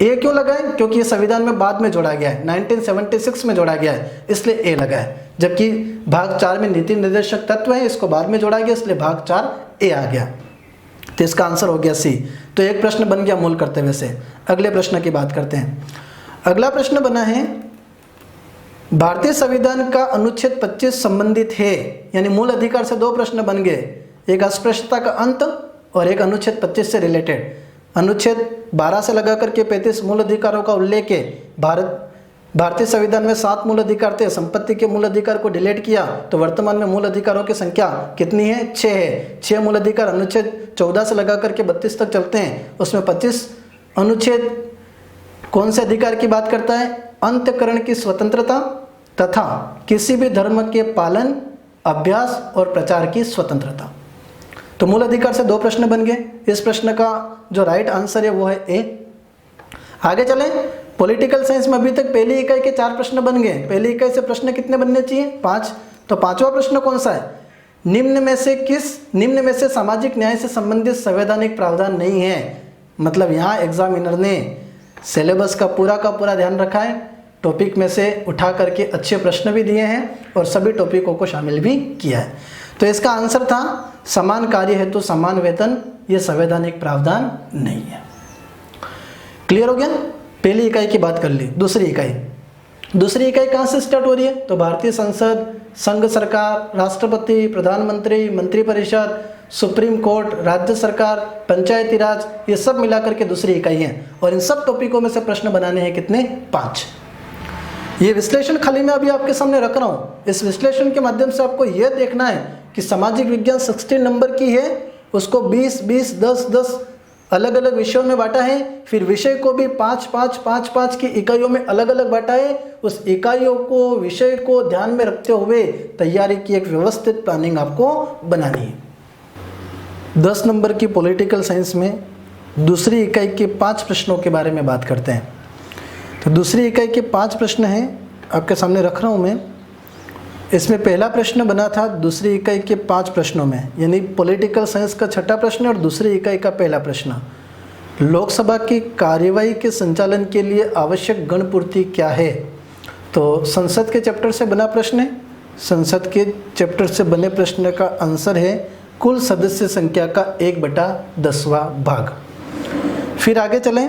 ए क्यों लगा है, क्योंकि ये संविधान में बाद में जोड़ा गया है, 1976 में जोड़ा गया है, इसलिए ए लगा है। जबकि भाग 4 में नीति निर्देशक तत्व है, इसको बाद में जोड़ा गया, इसलिए भाग 4A आ गया। तो इसका आंसर हो गया सी। तो एक प्रश्न बन गया मूल कर्तव्य से। अगले प्रश्न की बात करते हैं। अगला प्रश्न बना है भारतीय संविधान का अनुच्छेद 25 संबंधित है, यानी मूल अधिकार से 2 प्रश्न बन गए, एक अस्पृश्यता का अंत और एक अनुच्छेद 25 से रिलेटेड। अनुच्छेद 12 से लगा करके 35 मूल अधिकारों का उल्लेख है। भारतीय संविधान में 7 मूल अधिकार थे, संपत्ति के मूल अधिकार को डिलीट किया तो वर्तमान में मूल अधिकारों की संख्या कितनी है, 6 है। 6 मूल अधिकार अनुच्छेद 14 से लगा करके 32 तक चलते हैं। उसमें 25 अनुच्छेद कौन से अधिकार की बात करता है, अंतःकरण की स्वतंत्रता तथा किसी भी धर्म के पालन, अभ्यास और प्रचार की स्वतंत्रता। तो मूल अधिकार से 2 प्रश्न बन गए। इस प्रश्न का जो राइट आंसर है वो है ए। आगे चलें। पॉलिटिकल साइंस में अभी तक पहली इकाई के 4 प्रश्न बन गए। पहली इकाई से प्रश्न कितने बनने चाहिए, 5। तो 5वां प्रश्न कौन सा है, निम्न में से सामाजिक न्याय से संबंधित संवैधानिक प्रावधान नहीं है। मतलब यहाँ एग्जामिनर ने सिलेबस का पूरा ध्यान रखा है, टॉपिक में से उठा करके अच्छे प्रश्न भी दिए हैं और सभी टॉपिकों को शामिल भी किया है। तो इसका आंसर था समान कार्य हेतु समान वेतन, ये संवैधानिक प्रावधान नहीं है। क्लियर हो गया। पहली इकाई की बात कर ली। दूसरी इकाई कहाँ से स्टार्ट हो रही है, तो भारतीय संसद, संघ सरकार, राष्ट्रपति, प्रधानमंत्री, मंत्रिपरिषद, सुप्रीम कोर्ट, राज्य सरकार, पंचायती राज, ये सब मिलाकर के दूसरी इकाई है। और इन सब टॉपिकों में से प्रश्न बनाने हैं कितने, 5। ये विश्लेषण खाली मैं अभी आपके सामने रख रहा हूँ। इस विश्लेषण के माध्यम से आपको यह देखना है कि सामाजिक विज्ञान 16 नंबर की है, उसको 20, 10 अलग अलग विषयों में बांटा है। फिर विषय को भी 5 की इकाइयों में अलग अलग बांटा है। उस इकाइयों को, विषय को ध्यान में रखते हुए तैयारी की एक व्यवस्थित प्लानिंग आपको बनानी है। 10 नंबर की पॉलिटिकल साइंस में दूसरी इकाई के 5 प्रश्नों के बारे में बात करते हैं। तो दूसरी इकाई के 5 प्रश्न हैं, आपके सामने रख रहा हूँ मैं। इसमें पहला प्रश्न बना था दूसरी इकाई के 5 प्रश्नों में, यानी पॉलिटिकल साइंस का 6ठा प्रश्न और दूसरी इकाई का पहला प्रश्न। लोकसभा की कार्यवाही के संचालन के लिए आवश्यक गणपूर्ति क्या है, तो संसद के चैप्टर से बना प्रश्न है। संसद के चैप्टर से बने प्रश्न का आंसर है कुल सदस्य संख्या का 1/10वां भाग। फिर आगे चलें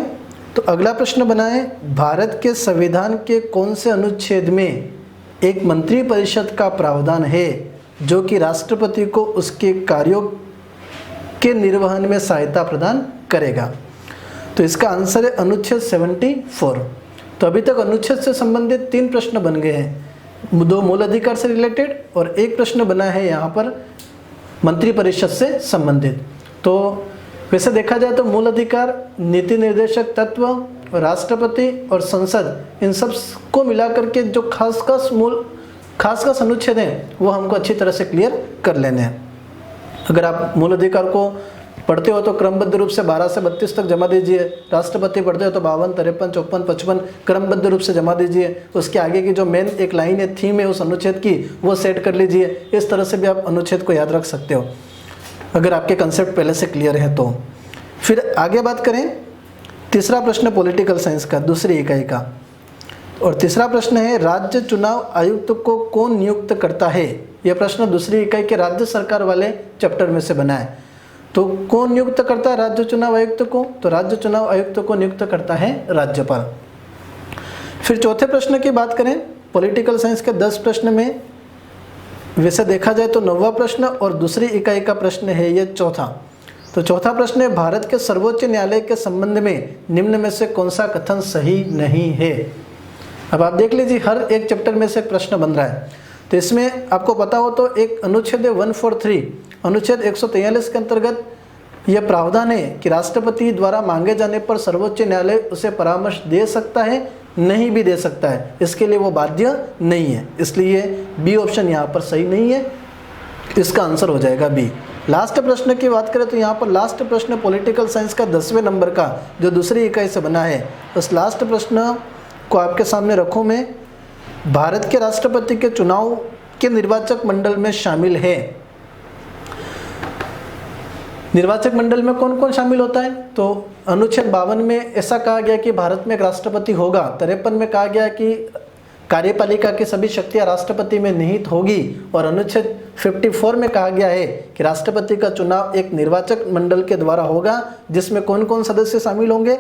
तो अगला प्रश्न बना है भारत के संविधान के कौन से अनुच्छेद में एक मंत्रिपरिषद का प्रावधान है जो कि राष्ट्रपति को उसके कार्यों के निर्वहन में सहायता प्रदान करेगा। तो इसका आंसर है अनुच्छेद 74। तो अभी तक अनुच्छेद से संबंधित 3 प्रश्न बन गए हैं, 2 मूल अधिकार से रिलेटेड और 1 प्रश्न बना है यहाँ पर मंत्रिपरिषद से संबंधित। तो वैसे देखा जाए तो मूल अधिकार, नीति निर्देशक तत्व, राष्ट्रपति और संसद, इन सब को मिलाकर के जो खास अनुच्छेद हैं वो हमको अच्छी तरह से क्लियर कर लेने हैं। अगर आप मूल अधिकार को पढ़ते हो तो क्रमबद्ध रूप से 12 से 32 तक जमा दीजिए। राष्ट्रपति पढ़ते हो तो 52, 53, 54, 55 क्रमबद्ध रूप से जमा दीजिए। उसके आगे की जो मेन एक लाइन है, थीम है उस अनुच्छेद की, वो सेट कर लीजिए। इस तरह से भी आप अनुच्छेद को याद रख सकते हो अगर आपके कंसेप्ट पहले से क्लियर है तो। फिर आगे बात करें, तीसरा प्रश्न पॉलिटिकल साइंस का दूसरी इकाई का, और तीसरा प्रश्न है राज्य चुनाव आयुक्त को कौन नियुक्त करता है। यह प्रश्न दूसरी इकाई के राज्य सरकार वाले चैप्टर में से बना है। तो कौन नियुक्त करता है राज्य चुनाव आयुक्त को? तो राज्य चुनाव आयुक्त को नियुक्त करता है राज्यपाल। फिर चौथे प्रश्न की बात करें, पॉलिटिकल साइंस के 10 प्रश्न में वैसे देखा जाए तो 9वां प्रश्न और दूसरी इकाई का प्रश्न है ये चौथा। तो चौथा प्रश्न है भारत के सर्वोच्च न्यायालय के संबंध में निम्न में से कौन सा कथन सही नहीं है। अब आप देख लीजिए हर एक चैप्टर में से प्रश्न बन रहा है। तो इसमें आपको पता हो तो एक अनुच्छेद 143, अनुच्छेद 143 के अंतर्गत यह प्रावधान है कि राष्ट्रपति द्वारा मांगे जाने पर सर्वोच्च न्यायालय उसे परामर्श दे सकता है, नहीं भी दे सकता है, इसके लिए वो बाध्य नहीं है। इसलिए बी ऑप्शन यहाँ पर सही नहीं है, इसका आंसर हो जाएगा बी। लास्ट प्रश्न की बात करें तो यहाँ पर लास्ट प्रश्न पॉलिटिकल साइंस का 10वें नंबर का जो दूसरी इकाई से बना है, उस लास्ट प्रश्न को आपके सामने रखूँ मैं। भारत के राष्ट्रपति के चुनाव के निर्वाचक मंडल में शामिल है। निर्वाचक मंडल में कौन कौन शामिल होता है? तो अनुच्छेद 52 में ऐसा कहा गया कि भारत में एक राष्ट्रपति होगा। 53 में कहा गया कि कार्यपालिका की सभी शक्तियां राष्ट्रपति में निहित होगी। और अनुच्छेद 54 में कहा गया है कि राष्ट्रपति का चुनाव एक निर्वाचक मंडल के द्वारा होगा, जिसमें कौन कौन सदस्य शामिल होंगे?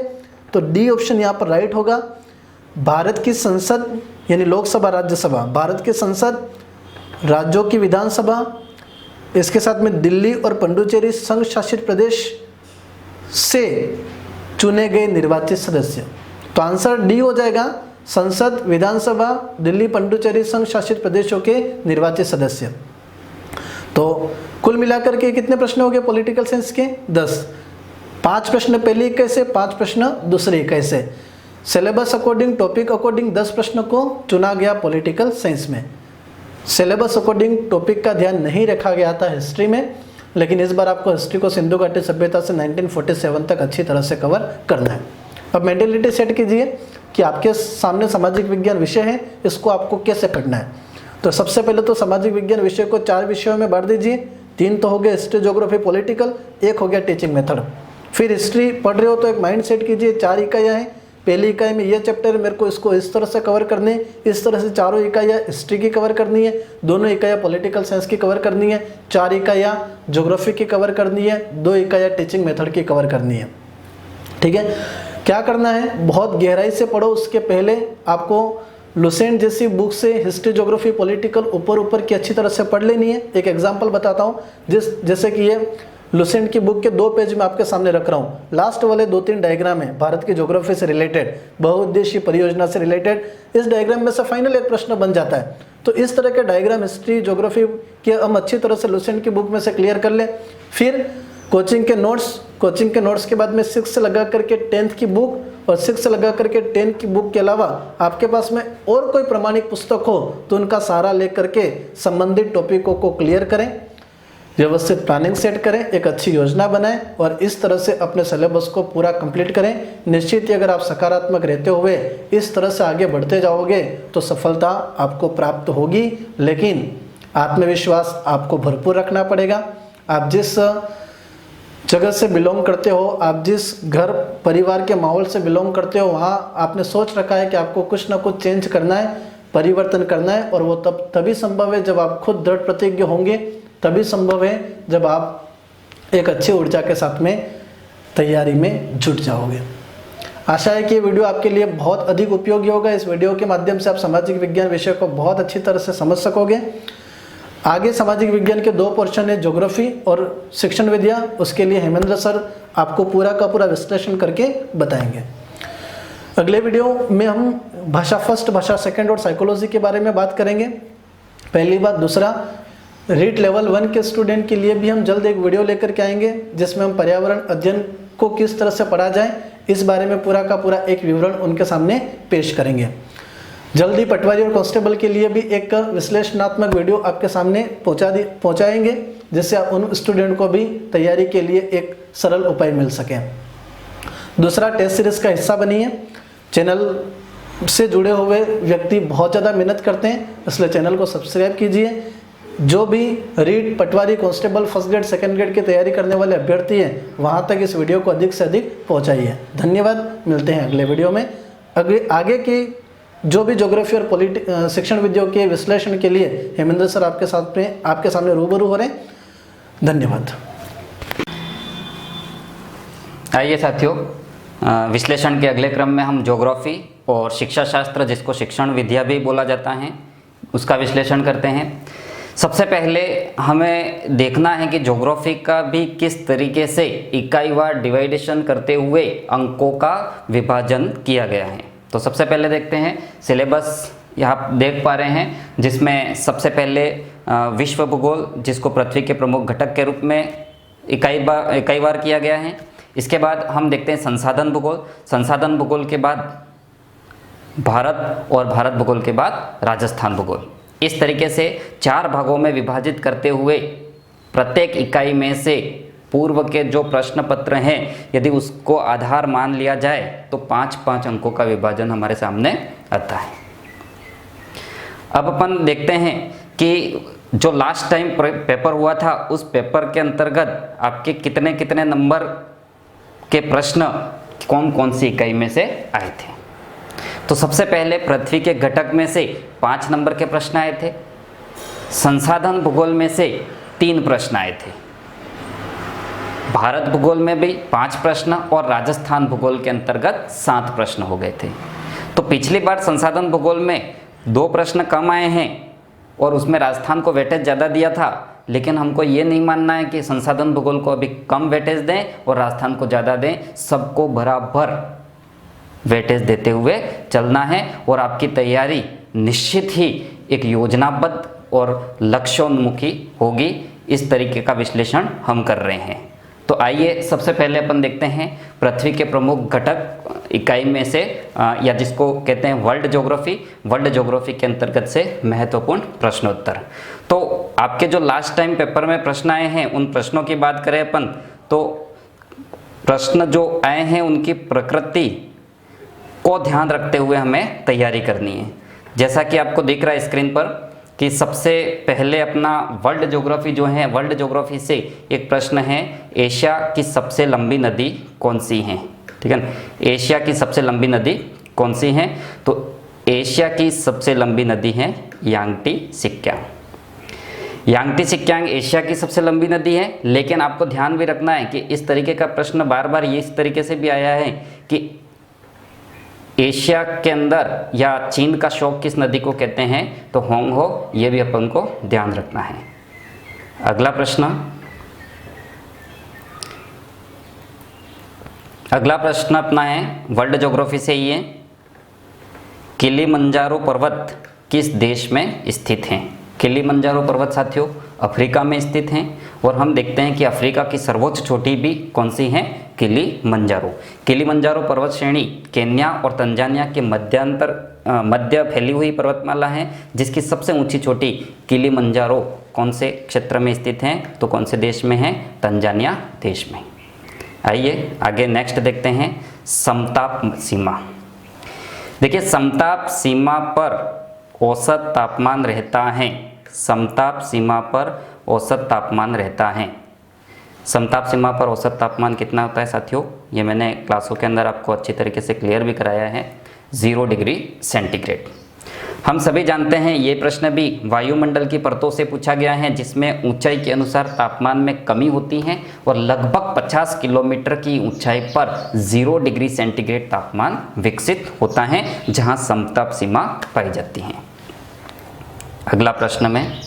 तो डी ऑप्शन यहाँ पर राइट होगा। भारत की संसद यानी लोकसभा, राज्यसभा, भारत की संसद, राज्यों की विधानसभा, इसके साथ में दिल्ली और पुडुचेरी संघ शासित प्रदेश से चुने गए निर्वाचित सदस्य। तो आंसर डी हो जाएगा, संसद, विधानसभा, दिल्ली, पुडुचेरी संघ शासित प्रदेशों के निर्वाचित सदस्य। तो कुल मिलाकर के कितने प्रश्न हो गए पॉलिटिकल साइंस के? 10। 5 प्रश्न पहली इकाई से, 5 प्रश्न दूसरी इकाई से। सिलेबस अकॉर्डिंग, टॉपिक अकॉर्डिंग 10 प्रश्न को चुना गया पॉलिटिकल साइंस में। सिलेबस अकॉर्डिंग टॉपिक का ध्यान नहीं रखा गया था हिस्ट्री में, लेकिन इस बार आपको हिस्ट्री को सिंधु घाटी सभ्यता से 1947 तक अच्छी तरह से कवर करना है। अब मेंटेलिटी सेट कीजिए कि आपके सामने सामाजिक विज्ञान विषय है, इसको आपको कैसे पढ़ना है। तो सबसे पहले तो सामाजिक विज्ञान विषय को 4 विषयों में बांट दीजिए। 3 तो हो गए हिस्ट्री, ज्योग्राफी, पॉलिटिकल, 1 हो गया टीचिंग मेथड। फिर हिस्ट्री पढ़ रहे हो तो एक माइंड सेट कीजिए, 4 इकाइयाँ हैं। पहली इकाई में ये चैप्टर मेरे को इसको इस तरह से कवर करनी है, इस तरह से चारों इकाइयाँ हिस्ट्री की कवर करनी है, दोनों इकाइयाँ पॉलिटिकल साइंस की कवर करनी है, 4 इकाइयाँ ज्योग्राफी की कवर करनी है, 2 इकाइयाँ टीचिंग मेथड की कवर करनी है। ठीक है, क्या करना है, बहुत गहराई से पढ़ो। उसके पहले आपको लुसेंट जैसी बुक से हिस्ट्री, ज्योग्राफी, पॉलिटिकल ऊपर की अच्छी तरह से पढ़ लेनी है। एक एग्जाम्पल बताता हूँ, जैसे कि ये लुसेंट की बुक के 2 पेज में आपके सामने रख रहा हूँ। लास्ट वाले 2-3 डायग्राम है भारत की ज्योग्राफी से रिलेटेड, बहुउद्देशीय परियोजना से रिलेटेड। इस डायग्राम में से फाइनल एक प्रश्न बन जाता है। तो इस तरह के डायग्राम हिस्ट्री, ज्योग्राफी के हम अच्छी तरह से लुसेंट की बुक में से क्लियर कर लें। फिर कोचिंग के नोट्स के बाद में 6 से लगा करके 10th की बुक और 6 से लगा करके 10 की बुक के अलावा आपके पास में और कोई प्रमाणिक पुस्तक हो तो उनका सहारा लेकर के संबंधित टॉपिकों को क्लियर करें, व्यवस्थित प्लानिंग सेट करें, एक अच्छी योजना बनाएं और इस तरह से अपने सिलेबस को पूरा कंप्लीट करें। निश्चित ही अगर आप सकारात्मक रहते हुए इस तरह से आगे बढ़ते जाओगे तो सफलता आपको प्राप्त होगी, लेकिन आत्मविश्वास आपको भरपूर रखना पड़ेगा। आप जिस जगह से बिलोंग करते हो, आप जिस घर परिवार के माहौल से बिलोंग करते हो, वहाँ आपने सोच रखा है कि आपको कुछ ना कुछ चेंज करना है, परिवर्तन करना है, और वो तभी संभव है जब आप खुद दृढ़ प्रतिज्ञ होंगे, तभी संभव है जब आप एक अच्छी ऊर्जा के साथ में तैयारी में जुट जाओगे। आशा है कि ये वीडियो आपके लिए बहुत अधिक उपयोगी होगा। इस वीडियो के माध्यम से आप सामाजिक विज्ञान विषय को बहुत अच्छी तरह से समझ सकोगे। आगे सामाजिक विज्ञान के 2 पोर्शन है, ज्योग्राफी और शिक्षण विद्या। उसके लिए हेमेंद्र सर आपको पूरा का पूरा विश्लेषण करके बताएंगे। अगले वीडियो में हम भाषा फर्स्ट, भाषा सेकंड और साइकोलॉजी के बारे में बात करेंगे, पहली बात। दूसरा, रीट लेवल 1 के स्टूडेंट के लिए भी हम जल्द एक वीडियो लेकर के आएंगे जिसमें हम पर्यावरण अध्ययन को किस तरह से पढ़ा जाए इस बारे में पूरा का पूरा एक विवरण उनके सामने पेश करेंगे। जल्दी पटवारी और कांस्टेबल के लिए भी एक विश्लेषणात्मक वीडियो आपके सामने पहुंचाएंगे जिससे आप उन स्टूडेंट को भी तैयारी के लिए एक सरल उपाय मिल सके। दूसरा, टेस्ट सीरीज का हिस्सा बनिए। चैनल से जुड़े हुए व्यक्ति बहुत ज़्यादा मेहनत करते हैं, इसलिए चैनल को सब्सक्राइब कीजिए। जो भी REET, patwari, constable first grade second grade की तैयारी करने वाले अभ्यर्थी हैं वहाँ तक इस वीडियो को अधिक से अधिक पहुँचाइए। धन्यवाद, मिलते हैं अगले वीडियो में। आगे की जो भी ज्योग्राफी और शिक्षण विद्या के विश्लेषण के लिए हेमेंद्र सर आपके सामने रूबरू हो रहे हैं। धन्यवाद। आइए साथियों, विश्लेषण के अगले क्रम में हम ज्योग्राफी और शिक्षा शास्त्र, जिसको शिक्षण विद्या भी बोला जाता है, उसका विश्लेषण करते हैं। सबसे पहले हमें देखना है कि ज्योग्राफी का भी किस तरीके से इकाईवार डिवाइडेशन करते हुए अंकों का विभाजन किया गया है। तो सबसे पहले देखते हैं सिलेबस, यहाँ आप देख पा रहे हैं, जिसमें सबसे पहले विश्व भूगोल, जिसको पृथ्वी के प्रमुख घटक के रूप में इकाईवार किया गया है। इसके बाद हम देखते हैं संसाधन भूगोल, संसाधन भूगोल के बाद भारत और भारत भूगोल के बाद राजस्थान भूगोल। इस तरीके से 4 भागों में विभाजित करते हुए प्रत्येक इकाई में से पूर्व के जो प्रश्न पत्र हैं यदि उसको आधार मान लिया जाए तो 5-5 अंकों का विभाजन हमारे सामने आता है। अब अपन देखते हैं कि जो लास्ट टाइम पेपर हुआ था उस पेपर के अंतर्गत आपके कितने कितने नंबर के प्रश्न कौन कौन सी इकाई में से आए थे। तो सबसे पहले पृथ्वी के घटक में से 5 नंबर के प्रश्न आए थे, संसाधन भूगोल में से 3 प्रश्न आए थे, भारत भूगोल में भी 5 प्रश्न और राजस्थान भूगोल के अंतर्गत 7 प्रश्न हो गए थे। तो पिछली बार संसाधन भूगोल में 2 प्रश्न कम आए हैं और उसमें राजस्थान को वेटेज ज़्यादा दिया था, लेकिन हमको ये नहीं मानना है कि संसाधन भूगोल को अभी कम वेटेज दें और राजस्थान को ज़्यादा दें। सबको बराबर वेटेज देते हुए चलना है और आपकी तैयारी निश्चित ही एक योजनाबद्ध और लक्ष्योन्मुखी होगी। इस तरीके का विश्लेषण हम कर रहे हैं। तो आइए सबसे पहले अपन देखते हैं पृथ्वी के प्रमुख घटक इकाई में से या जिसको कहते हैं वर्ल्ड ज्योग्राफी के अंतर्गत से महत्वपूर्ण प्रश्नोत्तर। तो आपके जो लास्ट टाइम पेपर में प्रश्न आए हैं उन प्रश्नों की बात करें अपन, तो प्रश्न जो आए हैं उनकी प्रकृति को ध्यान रखते हुए हमें तैयारी करनी है। जैसा कि आपको दिख रहा है स्क्रीन पर कि सबसे पहले अपना वर्ल्ड ज्योग्राफी जो है, वर्ल्ड ज्योग्राफी से एक प्रश्न है, एशिया की सबसे लंबी नदी कौन सी है। ठीक है ना, एशिया की सबसे लंबी नदी कौन सी है? तो एशिया की सबसे लंबी नदी है यांगटी सिक्यांग। यांगटी सिक्यांग एशिया की सबसे लंबी नदी है, लेकिन आपको ध्यान भी रखना है कि इस तरीके का प्रश्न बार बार ये इस तरीके से भी आया है कि एशिया के अंदर या चीन का शौक किस नदी को कहते हैं, तो होंग हो, ये भी अपन को ध्यान रखना है। अगला प्रश्न अपना है वर्ल्ड ज्योग्राफी से ही है, किलिमंजारो पर्वत किस देश में स्थित हैं। किलिमंजारो पर्वत साथियों अफ्रीका में स्थित हैं और हम देखते हैं कि अफ्रीका की सर्वोच्च चोटी भी कौन सी है, किलिमंजारो। किलिमंजारो पर्वत श्रेणी केन्या और तंजानिया के मध्य फैली हुई पर्वतमाला है, जिसकी सबसे ऊंची चोटी किलिमंजारो कौन से क्षेत्र में स्थित है, तो कौन से देश में है, तंजानिया देश में। आइए आगे नेक्स्ट देखते हैं समताप सीमा। देखिए समताप सीमा पर औसत तापमान रहता है, समताप सीमा पर औसत तापमान रहता है। समताप सीमा पर औसत तापमान कितना होता है साथियों, ये मैंने क्लासों के अंदर आपको अच्छी तरीके से क्लियर भी कराया है, 0 डिग्री सेंटीग्रेड। हम सभी जानते हैं ये प्रश्न भी वायुमंडल की परतों से पूछा गया है, जिसमें ऊंचाई के अनुसार तापमान में कमी होती है और लगभग 50 किलोमीटर की ऊंचाई पर 0 डिग्री सेंटीग्रेड तापमान विकसित होता है, जहां समताप सीमा पाई जाती है। अगला प्रश्न में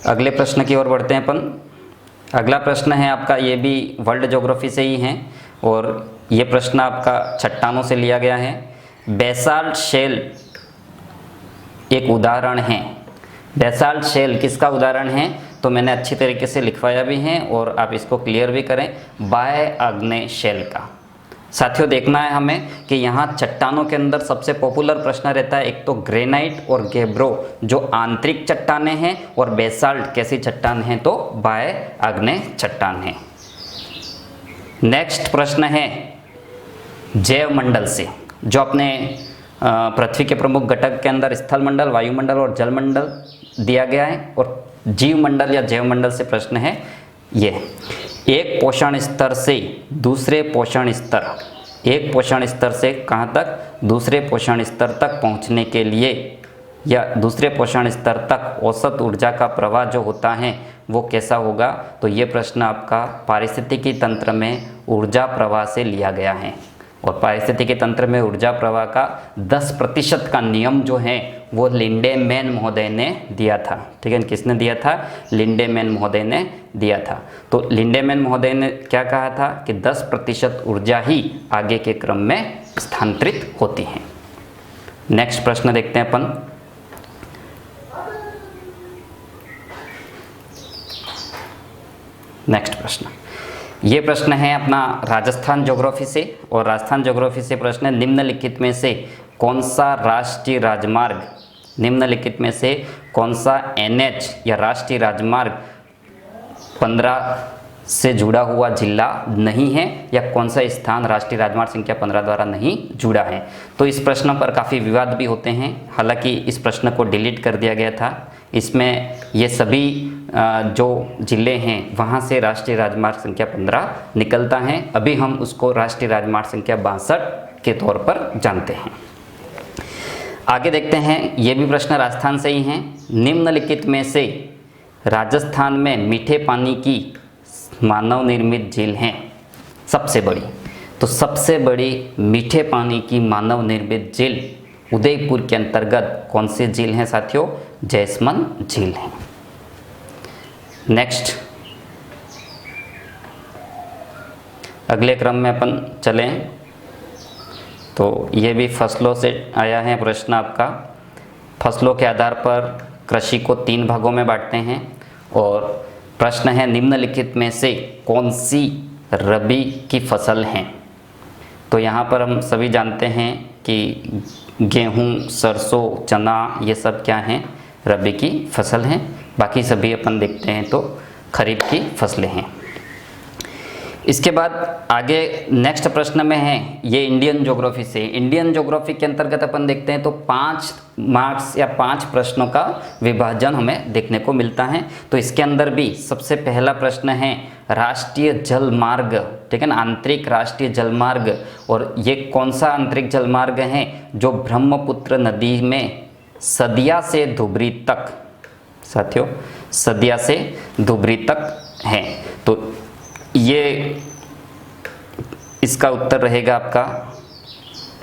अगले प्रश्न की ओर बढ़ते हैं अपन। अगला प्रश्न है आपका, ये भी वर्ल्ड ज्योग्राफी से ही है और ये प्रश्न आपका चट्टानों से लिया गया है। बेसाल्ट शेल एक उदाहरण है। बेसाल्ट शेल किसका उदाहरण है? तो मैंने अच्छी तरीके से लिखवाया भी है और आप इसको क्लियर भी करें, बाह्य आग्नेय शेल का। साथियों देखना है हमें कि यहाँ चट्टानों के अंदर सबसे पॉपुलर प्रश्न रहता है, एक तो ग्रेनाइट और गेब्रो जो आंतरिक चट्टानें हैं, और बेसाल्ट कैसी चट्टान है? तो बाह्य आग्नेय चट्टान है। नेक्स्ट प्रश्न है जैवमंडल से, जो अपने पृथ्वी के प्रमुख घटक के अंदर स्थलमंडल, वायुमंडल और जलमंडल दिया गया है, और जीवमंडल या जैवमंडल से प्रश्न है ये। एक पोषण स्तर से दूसरे पोषण स्तर, एक पोषण स्तर से कहाँ तक? दूसरे पोषण स्तर तक पहुँचने के लिए, या दूसरे पोषण स्तर तक औसत ऊर्जा का प्रवाह जो होता है वो कैसा होगा? तो ये प्रश्न आपका पारिस्थितिकी तंत्र में ऊर्जा प्रवाह से लिया गया है, और पारिस्थितिकी तंत्र में ऊर्जा प्रवाह का 10% का नियम जो है वो लिंडेमैन महोदय ने दिया था। ठीक है, किसने दिया था? लिंडेमैन महोदय ने दिया था। तो लिंडेमैन महोदय ने क्या कहा था कि 10% ऊर्जा ही आगे के क्रम में स्थानांतरित होती है। नेक्स्ट प्रश्न देखते हैं अपन। नेक्स्ट प्रश्न, ये प्रश्न है अपना राजस्थान ज्योग्राफी से, और राजस्थान ज्योग्राफी से प्रश्न है, निम्नलिखित में से कौन सा राष्ट्रीय राजमार्ग, निम्नलिखित में से कौन सा NH या राष्ट्रीय राजमार्ग 15 से जुड़ा हुआ जिला नहीं है, या कौन सा स्थान राष्ट्रीय राजमार्ग संख्या 15 द्वारा नहीं जुड़ा है? तो इस प्रश्न पर काफ़ी विवाद भी होते हैं, हालांकि इस प्रश्न को डिलीट कर दिया गया था। इसमें ये सभी जो जिले हैं वहाँ से राष्ट्रीय राजमार्ग संख्या 15 निकलता है। अभी हम उसको राष्ट्रीय राजमार्ग संख्या 62 के तौर पर जानते हैं। आगे देखते हैं, ये भी प्रश्न राजस्थान से ही हैं। निम्नलिखित में से राजस्थान में मीठे पानी की मानव निर्मित झील हैं सबसे बड़ी, तो सबसे बड़ी मीठे पानी की मानव निर्मित झील उदयपुर के अंतर्गत कौन सी झील हैं साथियों? जैसमन झील है। नेक्स्ट, अगले क्रम में अपन चलें तो ये भी फसलों से आया है प्रश्न आपका। फसलों के आधार पर कृषि को 3 भागों में बांटते हैं, और प्रश्न है निम्नलिखित में से कौन सी रबी की फसल हैं? तो यहाँ पर हम सभी जानते हैं कि गेहूँ, सरसों, चना ये सब क्या हैं? रबी की फसल हैं। बाकी सभी अपन देखते हैं तो खरीफ की फसलें हैं। इसके बाद आगे नेक्स्ट प्रश्न में है, ये इंडियन ज्योग्राफी से। इंडियन ज्योग्राफी के अंतर्गत अपन देखते हैं तो 5 मार्क्स या 5 प्रश्नों का विभाजन हमें देखने को मिलता है। तो इसके अंदर भी सबसे पहला प्रश्न है राष्ट्रीय जल मार्ग, ठीक है ना, आंतरिक राष्ट्रीय जल मार्ग। और ये कौन सा आंतरिक जल मार्ग है? जो ब्रह्मपुत्र नदी में सदिया से धुबरी तक, साथियों सदिया से धुबरी तक है। तो ये इसका उत्तर रहेगा आपका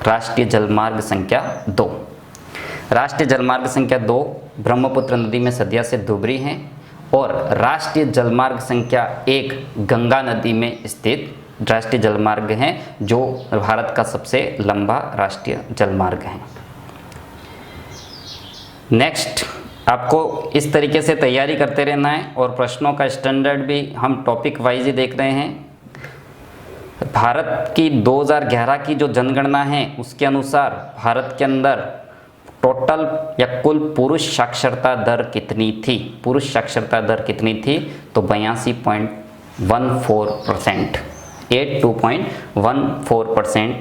राष्ट्रीय जलमार्ग संख्या 2। राष्ट्रीय जलमार्ग संख्या 2 ब्रह्मपुत्र नदी में सदिया से धुबरी है, और राष्ट्रीय जलमार्ग संख्या 1 गंगा नदी में स्थित राष्ट्रीय जलमार्ग है, जो भारत का सबसे लंबा राष्ट्रीय जलमार्ग है। नेक्स्ट, आपको इस तरीके से तैयारी करते रहना है, और प्रश्नों का स्टैंडर्ड भी हम टॉपिक वाइज ही देख रहे हैं। भारत की 2011 की जो जनगणना है उसके अनुसार भारत के अंदर टोटल या कुल पुरुष साक्षरता दर कितनी थी? पुरुष साक्षरता दर कितनी थी? तो 82.14%, 82.14%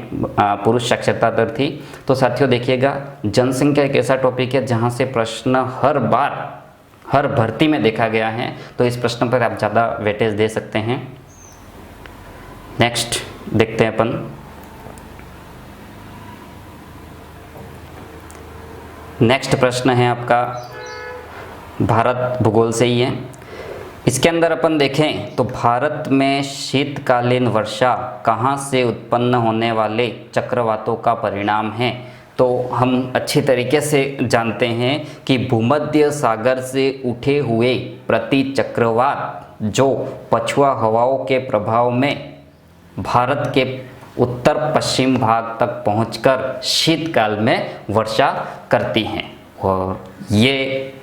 पुरुष साक्षरता दर थी। तो साथियों देखिएगा, जनसंख्या एक ऐसा टॉपिक है जहाँ से प्रश्न हर भर्ती में देखा गया है, तो इस प्रश्न पर आप ज़्यादा वेटेज दे सकते हैं। नेक्स्ट देखते हैं अपन, नेक्स्ट प्रश्न है आपका भारत भूगोल से ही है। इसके अंदर अपन देखें तो भारत में शीतकालीन वर्षा कहाँ से उत्पन्न होने वाले चक्रवातों का परिणाम है? तो हम अच्छी तरीके से जानते हैं कि भूमध्य सागर से उठे हुए प्रति चक्रवात जो पछुआ हवाओं के प्रभाव में भारत के उत्तर पश्चिम भाग तक पहुंचकर शीतकाल में वर्षा करती हैं, और ये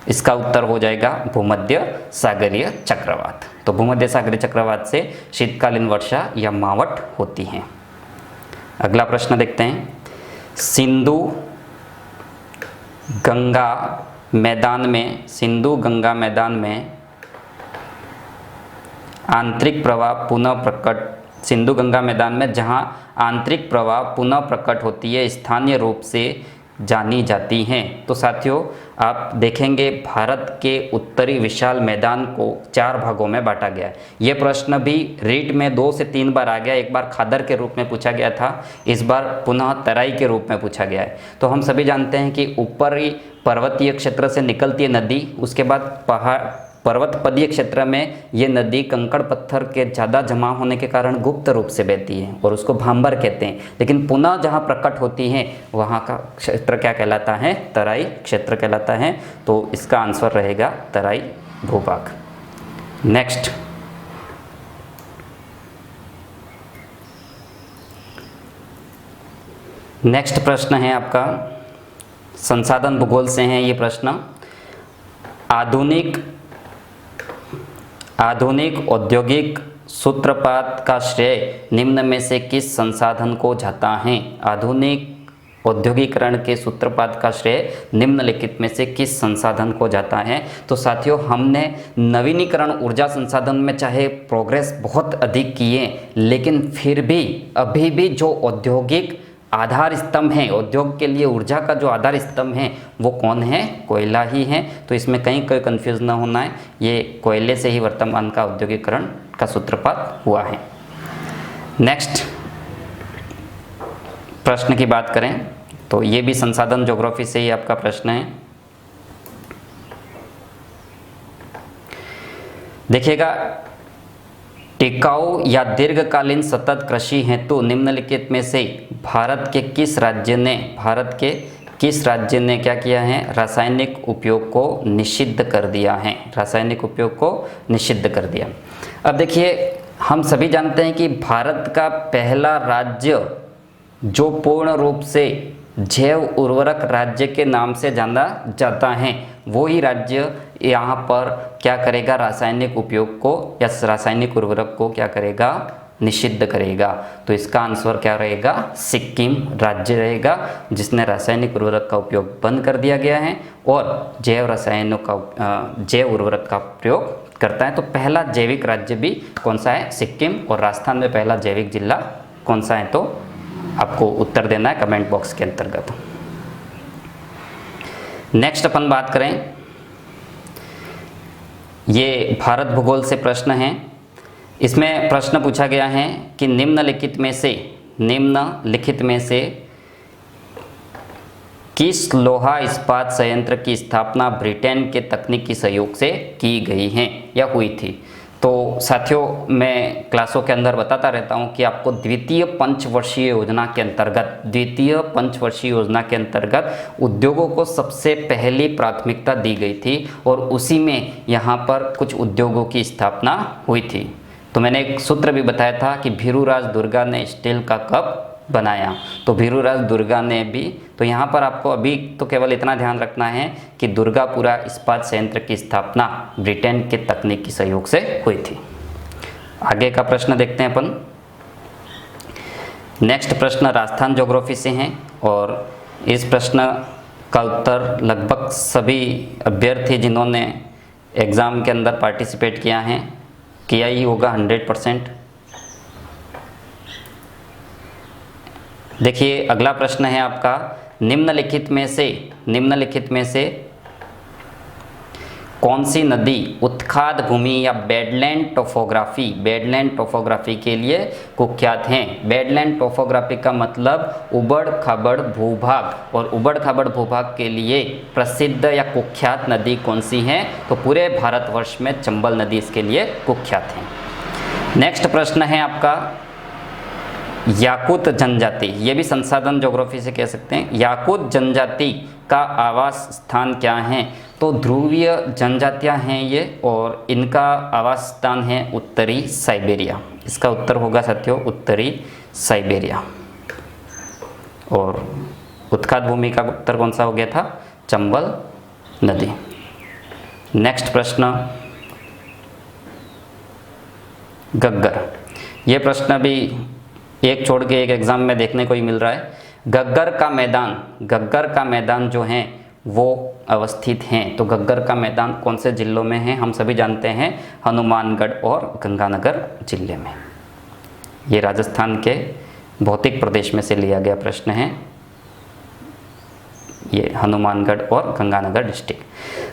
इसका उत्तर हो जाएगा भूमध्य सागरीय चक्रवात। तो भूमध्य सागरीय चक्रवात से शीतकालीन वर्षा या मावट होती है। अगला प्रश्न देखते हैं। सिंधु गंगा मैदान में आंतरिक प्रवाह पुनः प्रकट, सिंधु गंगा मैदान में जहां आंतरिक प्रवाह पुनः प्रकट होती है स्थानीय रूप से जानी जाती हैं। तो साथियों आप देखेंगे भारत के उत्तरी विशाल मैदान को 4 भागों में बांटा गया है। ये प्रश्न भी रीट में 2 से 3 बार आ गया। एक बार खादर के रूप में पूछा गया था, इस बार पुनः तराई के रूप में पूछा गया है। तो हम सभी जानते हैं कि ऊपरी पर्वतीय क्षेत्र से निकलती है नदी, उसके बाद पहाड़ पर्वतपदीय क्षेत्र में ये नदी कंकड़ पत्थर के ज़्यादा जमा होने के कारण गुप्त रूप से बहती है और उसको भांबर कहते हैं। लेकिन पुनः जहाँ प्रकट होती है वहाँ का क्षेत्र क्या कहलाता है? तराई क्षेत्र कहलाता है। तो इसका आंसर रहेगा तराई भूभाग। नेक्स्ट प्रश्न है आपका संसाधन भूगोल से है ये प्रश्न। आधुनिक औद्योगिक सूत्रपात का श्रेय निम्न में से किस संसाधन को जाता है? आधुनिक औद्योगिकरण के सूत्रपात का श्रेय निम्नलिखित में से किस संसाधन को जाता है? तो साथियों हमने नवीनीकरण ऊर्जा संसाधन में चाहे प्रोग्रेस बहुत अधिक की है, लेकिन फिर भी अभी भी जो औद्योगिक आधार स्तंभ है, उद्योग के लिए ऊर्जा का जो आधार स्तंभ है वो कौन है? कोयला ही है। तो इसमें कहीं कोई कंफ्यूज ना होना है, ये कोयले से ही वर्तमान का औद्योगिकरण का सूत्रपात हुआ है। नेक्स्ट प्रश्न की बात करें तो ये भी संसाधन ज्योग्राफी से ही आपका प्रश्न है। देखिएगा, टिकाऊ या दीर्घकालीन सतत कृषि हेतु निम्नलिखित में से भारत के किस राज्य ने क्या किया है? रासायनिक उपयोग को निषिद्ध कर दिया है। रासायनिक उपयोग को निषिद्ध कर दिया। अब देखिए, हम सभी जानते हैं कि भारत का पहला राज्य जो पूर्ण रूप से जैव उर्वरक राज्य के नाम से जाना जाता है, वो ही राज्य यहाँ पर क्या करेगा? रासायनिक उपयोग को या रासायनिक उर्वरक को क्या करेगा? निषिद्ध करेगा। तो इसका आंसर क्या रहेगा? सिक्किम राज्य रहेगा, जिसने रासायनिक उर्वरक का उपयोग बंद कर दिया गया है और जैव उर्वरक का प्रयोग करता है। तो पहला जैविक राज्य भी कौन सा है? सिक्किम। और राजस्थान में पहला जैविक जिला कौन सा है? तो आपको उत्तर देना है कमेंट बॉक्स के अंतर्गत। नेक्स्ट अपन बात करें, ये भारत भूगोल से प्रश्न है। इसमें प्रश्न पूछा गया है कि निम्नलिखित में से किस लोहा इस्पात संयंत्र की स्थापना ब्रिटेन के तकनीकी सहयोग से की गई है या हुई थी? तो साथियों मैं क्लासों के अंदर बताता रहता हूं कि आपको द्वितीय पंचवर्षीय योजना के अंतर्गत उद्योगों को सबसे पहली प्राथमिकता दी गई थी और उसी में यहाँ पर कुछ उद्योगों की स्थापना हुई थी। तो मैंने एक सूत्र भी बताया था कि भीरूराज दुर्गा ने स्टील का कप बनाया। तो भीरूराज दुर्गा ने भी, तो यहाँ पर आपको अभी तो केवल इतना ध्यान रखना है कि दुर्गापुरा इस्पात संयंत्र की स्थापना ब्रिटेन के तकनीकी सहयोग से हुई थी। आगे का प्रश्न देखते हैं अपन। नेक्स्ट प्रश्न राजस्थान ज्योग्राफी से है और इस प्रश्न का उत्तर लगभग सभी अभ्यर्थी जिन्होंने एग्ज़ाम के अंदर पार्टिसिपेट किया ही होगा 100%। देखिए अगला प्रश्न है आपका, निम्नलिखित में से कौन सी नदी उत्खाद भूमि या बेडलैंड टोपोग्राफी के लिए कुख्यात हैं? बेडलैंड टोपोग्राफी का मतलब उबड़ खाबड़ भूभाग, और उबड़ खाबड़ भूभाग के लिए प्रसिद्ध या कुख्यात नदी कौन सी है? तो पूरे भारतवर्ष में चंबल नदी इसके लिए कुख्यात है। नेक्स्ट प्रश्न है आपका, याकूत जनजाति, ये भी संसाधन ज्योग्राफी से कह सकते हैं। याकूत जनजाति का आवास स्थान क्या है? तो ध्रुवीय जनजातियां हैं ये, और इनका आवास स्थान है उत्तरी साइबेरिया। इसका उत्तर होगा साथियों उत्तरी साइबेरिया। और उत्खात भूमि का उत्तर कौन सा हो गया था? चंबल नदी। नेक्स्ट प्रश्न, गग्गर। ये प्रश्न भी एक छोड़ के एक एग्जाम में देखने को ही मिल रहा है। गग्गर का मैदान जो है वो अवस्थित हैं। तो गग्गर का मैदान कौन से जिलों में है? हम सभी जानते हैं हनुमानगढ़ और गंगानगर जिले में। ये राजस्थान के भौतिक प्रदेश में से लिया गया प्रश्न है, ये हनुमानगढ़ और गंगानगर डिस्ट्रिक्ट।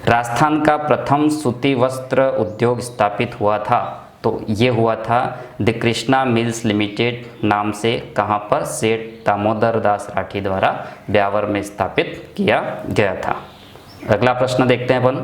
राजस्थान का प्रथम सूती वस्त्र उद्योग स्थापित हुआ था, तो ये हुआ था द कृष्णा मिल्स लिमिटेड नाम से। कहाँ पर? सेठ दामोदर दास राठी द्वारा ब्यावर में स्थापित किया गया था। अगला प्रश्न देखते हैं अपन।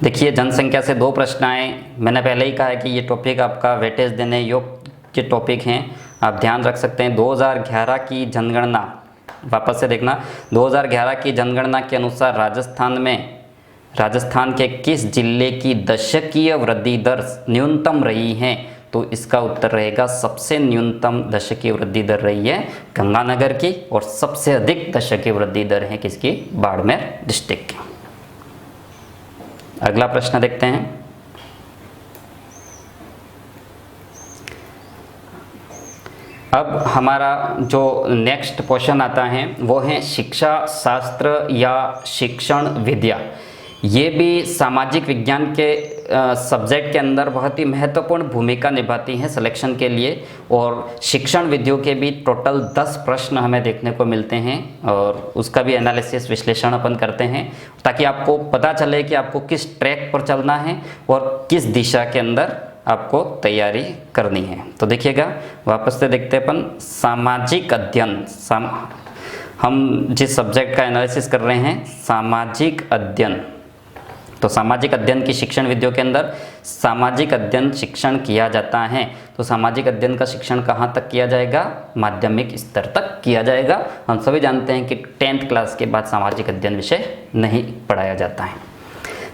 देखिए, जनसंख्या से 2 प्रश्न आए। मैंने पहले ही कहा है कि ये टॉपिक आपका वेटेज देने योग्य टॉपिक हैं, आप ध्यान रख सकते हैं। 2011 की जनगणना, वापस से देखना, 2011 की जनगणना के अनुसार राजस्थान के किस जिले की दशकीय वृद्धि दर न्यूनतम रही है? तो इसका उत्तर रहेगा सबसे न्यूनतम दशकीय वृद्धि दर रही है गंगानगर की, और सबसे अधिक दशकीय वृद्धि दर है किसकी? बाड़मेर डिस्ट्रिक्ट की। अगला प्रश्न देखते हैं। अब हमारा जो नेक्स्ट क्वेश्चन आता है वो है शिक्षा शास्त्र या शिक्षण विद्या। ये भी सामाजिक विज्ञान के सब्जेक्ट के अंदर बहुत ही महत्वपूर्ण भूमिका निभाती हैं सिलेक्शन के लिए। और शिक्षण विधियों के भी टोटल 10 प्रश्न हमें देखने को मिलते हैं, और उसका भी एनालिसिस विश्लेषण अपन करते हैं, ताकि आपको पता चले कि आपको किस ट्रैक पर चलना है और किस दिशा के अंदर आपको तैयारी करनी है। तो देखिएगा, वापस से देखते हैं अपन सामाजिक अध्ययन। हम जिस सब्जेक्ट का एनालिसिस कर रहे हैं सामाजिक अध्ययन, तो सामाजिक अध्ययन की शिक्षण विधियों के अंदर सामाजिक अध्ययन शिक्षण किया जाता है। तो सामाजिक अध्ययन का शिक्षण कहाँ तक किया जाएगा? माध्यमिक स्तर तक किया जाएगा। हम सभी जानते हैं कि 10th क्लास के बाद सामाजिक अध्ययन विषय नहीं पढ़ाया जाता है।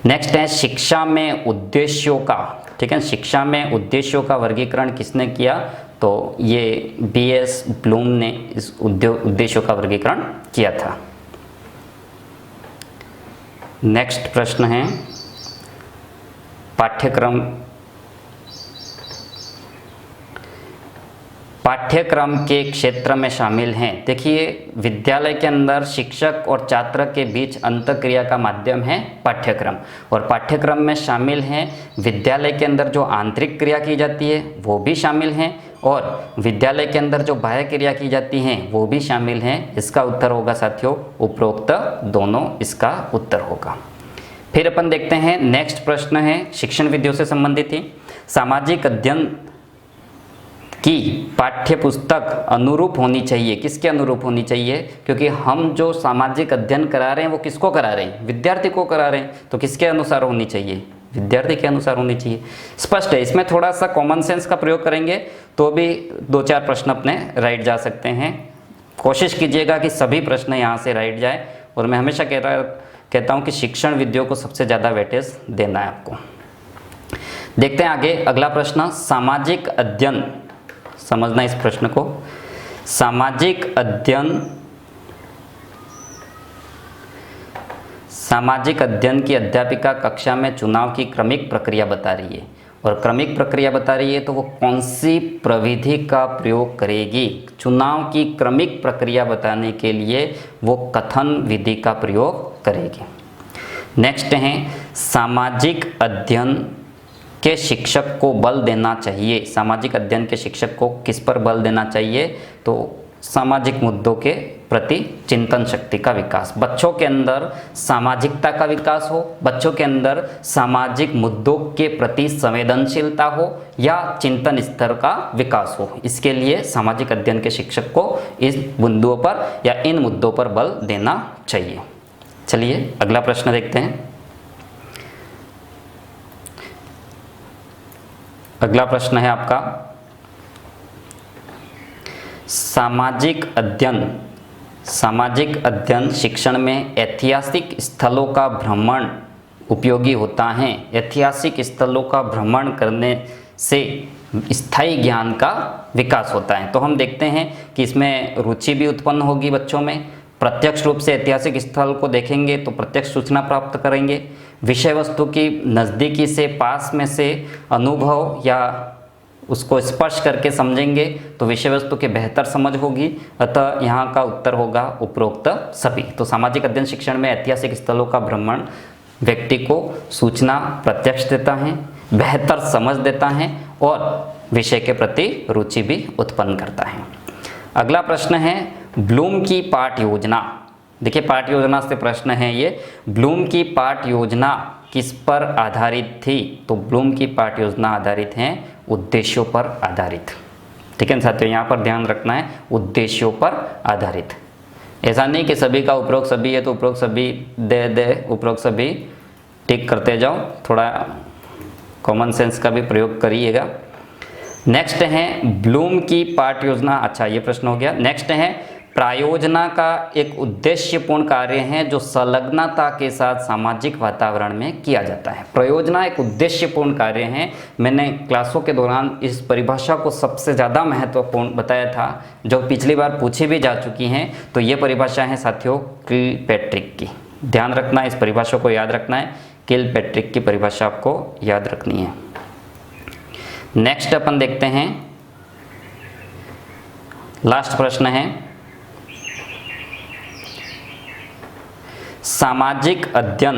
नेक्स्ट है शिक्षा में उद्देश्यों का, ठीक है, शिक्षा में उद्देश्यों का वर्गीकरण किसने किया? तो ये BS ब्लूम ने इस उद्देश्यों का वर्गीकरण किया था। नेक्स्ट प्रश्न है पाठ्यक्रम के क्षेत्र में शामिल हैं। देखिए, विद्यालय के अंदर शिक्षक और छात्र के बीच अंतःक्रिया का माध्यम है पाठ्यक्रम, और पाठ्यक्रम में शामिल हैं विद्यालय के अंदर जो आंतरिक क्रिया की जाती है वो भी शामिल हैं, और विद्यालय के अंदर जो बाह्य क्रिया की जाती हैं वो भी शामिल हैं। इसका उत्तर होगा साथियों उपरोक्त दोनों, इसका उत्तर होगा। फिर अपन देखते हैं नेक्स्ट प्रश्न है शिक्षण विधियों से संबंधित ही। सामाजिक अध्ययन की पाठ्य पुस्तक अनुरूप होनी चाहिए। किसके अनुरूप होनी चाहिए? क्योंकि हम जो सामाजिक अध्ययन करा रहे हैं वो किसको करा रहे हैं? विद्यार्थी को करा रहे हैं, तो किसके अनुसार होनी चाहिए? विद्यार्थी के अनुसार होनी चाहिए। स्पष्ट है। इसमें थोड़ा सा कॉमन सेंस का प्रयोग करेंगे तो भी 2-4 प्रश्न अपने राइट जा सकते हैं। कोशिश कीजिएगा कि सभी प्रश्न यहाँ से राइट जाए, और मैं हमेशा कहता हूँ कि शिक्षण विधियों को सबसे ज़्यादा वेटेज देना है आपको। देखते हैं आगे अगला प्रश्न, सामाजिक अध्ययन। समझना इस प्रश्न को। सामाजिक अध्ययन की अध्यापिका कक्षा में चुनाव की क्रमिक प्रक्रिया बता रही है, और क्रमिक प्रक्रिया बता रही है तो वो कौन सी प्रविधि का प्रयोग करेगी? चुनाव की क्रमिक प्रक्रिया बताने के लिए वो कथन विधि का प्रयोग करेगी। नेक्स्ट है सामाजिक अध्ययन के शिक्षक को बल देना चाहिए। सामाजिक अध्ययन के शिक्षक को किस पर बल देना चाहिए? तो सामाजिक मुद्दों के प्रति चिंतन शक्ति का विकास, बच्चों के अंदर सामाजिकता का विकास हो, बच्चों के अंदर सामाजिक मुद्दों के प्रति संवेदनशीलता हो या चिंतन स्तर का विकास हो, इसके लिए सामाजिक अध्ययन के शिक्षक को इस बिंदुओं पर या इन मुद्दों पर बल देना चाहिए। चलिए अगला प्रश्न देखते हैं। अगला प्रश्न है आपका सामाजिक अध्ययन शिक्षण में ऐतिहासिक स्थलों का भ्रमण उपयोगी होता है। ऐतिहासिक स्थलों का भ्रमण करने से स्थायी ज्ञान का विकास होता है। तो हम देखते हैं कि इसमें रुचि भी उत्पन्न होगी बच्चों में। प्रत्यक्ष रूप से ऐतिहासिक स्थल को देखेंगे तो प्रत्यक्ष सूचना प्राप्त करेंगे। विषय वस्तु की नज़दीकी से, पास में से अनुभव या उसको स्पर्श करके समझेंगे तो विषय वस्तु की बेहतर समझ होगी। अतः यहाँ का उत्तर होगा उपरोक्त सभी। तो सामाजिक अध्ययन शिक्षण में ऐतिहासिक स्थलों का भ्रमण व्यक्ति को सूचना प्रत्यक्ष देता है, बेहतर समझ देता है और विषय के प्रति रुचि भी उत्पन्न करता है। अगला प्रश्न है ब्लूम की पाठ योजना। देखिए पाठ योजना से प्रश्न है ये, ब्लूम की पाठ योजना किस पर आधारित थी? तो ब्लूम की पाठ योजना आधारित है उद्देश्यों पर आधारित। ठीक है ना साथियों, यहाँ पर ध्यान रखना है उद्देश्यों पर आधारित। ऐसा नहीं कि सभी का उपरोक्त सभी है तो उपरोक्त सभी दे उपरोक्त सभी टिक करते जाओ, थोड़ा कॉमन सेंस का भी प्रयोग करिएगा। नेक्स्ट है ब्लूम की पाठ योजना, अच्छा ये प्रश्न हो गया। नेक्स्ट है प्रायोजना का एक उद्देश्यपूर्ण कार्य है जो संलग्नता के साथ सामाजिक वातावरण में किया जाता है। प्रयोजना एक उद्देश्यपूर्ण कार्य है। मैंने क्लासों के दौरान इस परिभाषा को सबसे ज़्यादा महत्वपूर्ण बताया था, जो पिछली बार पूछी भी जा चुकी हैं। तो ये परिभाषा है साथियों किलपैट्रिक की। ध्यान रखना, इस परिभाषा को याद रखना है। किलपैट्रिक की परिभाषा आपको याद रखनी है। नेक्स्ट अपन देखते हैं, लास्ट प्रश्न है सामाजिक अध्ययन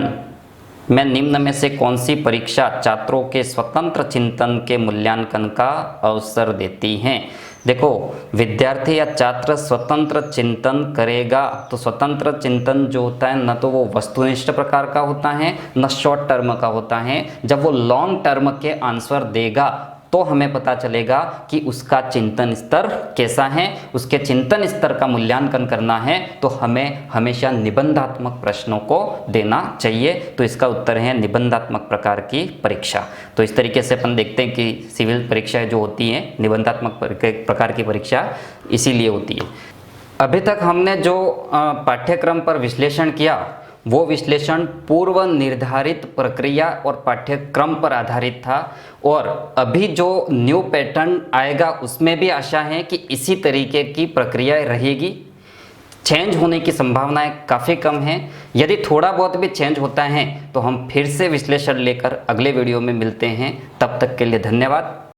में निम्न में से कौन सी परीक्षा छात्रों के स्वतंत्र चिंतन के मूल्यांकन का अवसर देती है? देखो विद्यार्थी या छात्र स्वतंत्र चिंतन करेगा तो स्वतंत्र चिंतन जो होता है न तो वो वस्तुनिष्ठ प्रकार का होता है न शॉर्ट टर्म का होता है। जब वो लॉन्ग टर्म के आंसर देगा तो हमें पता चलेगा कि उसका चिंतन स्तर कैसा है। उसके चिंतन स्तर का मूल्यांकन करना है तो हमें हमेशा निबंधात्मक प्रश्नों को देना चाहिए। तो इसका उत्तर है निबंधात्मक प्रकार की परीक्षा। तो इस तरीके से अपन देखते हैं कि सिविल परीक्षाएं जो होती हैं निबंधात्मक प्रकार की परीक्षा इसीलिए होती है। अभी तक हमने जो पाठ्यक्रम पर विश्लेषण किया वो विश्लेषण पूर्व निर्धारित प्रक्रिया और पाठ्यक्रम पर आधारित था और अभी जो न्यू पैटर्न आएगा उसमें भी आशा है कि इसी तरीके की प्रक्रिया रहेगी। चेंज होने की संभावनाएं काफ़ी कम हैं। यदि थोड़ा बहुत भी चेंज होता है तो हम फिर से विश्लेषण लेकर अगले वीडियो में मिलते हैं। तब तक के लिए धन्यवाद।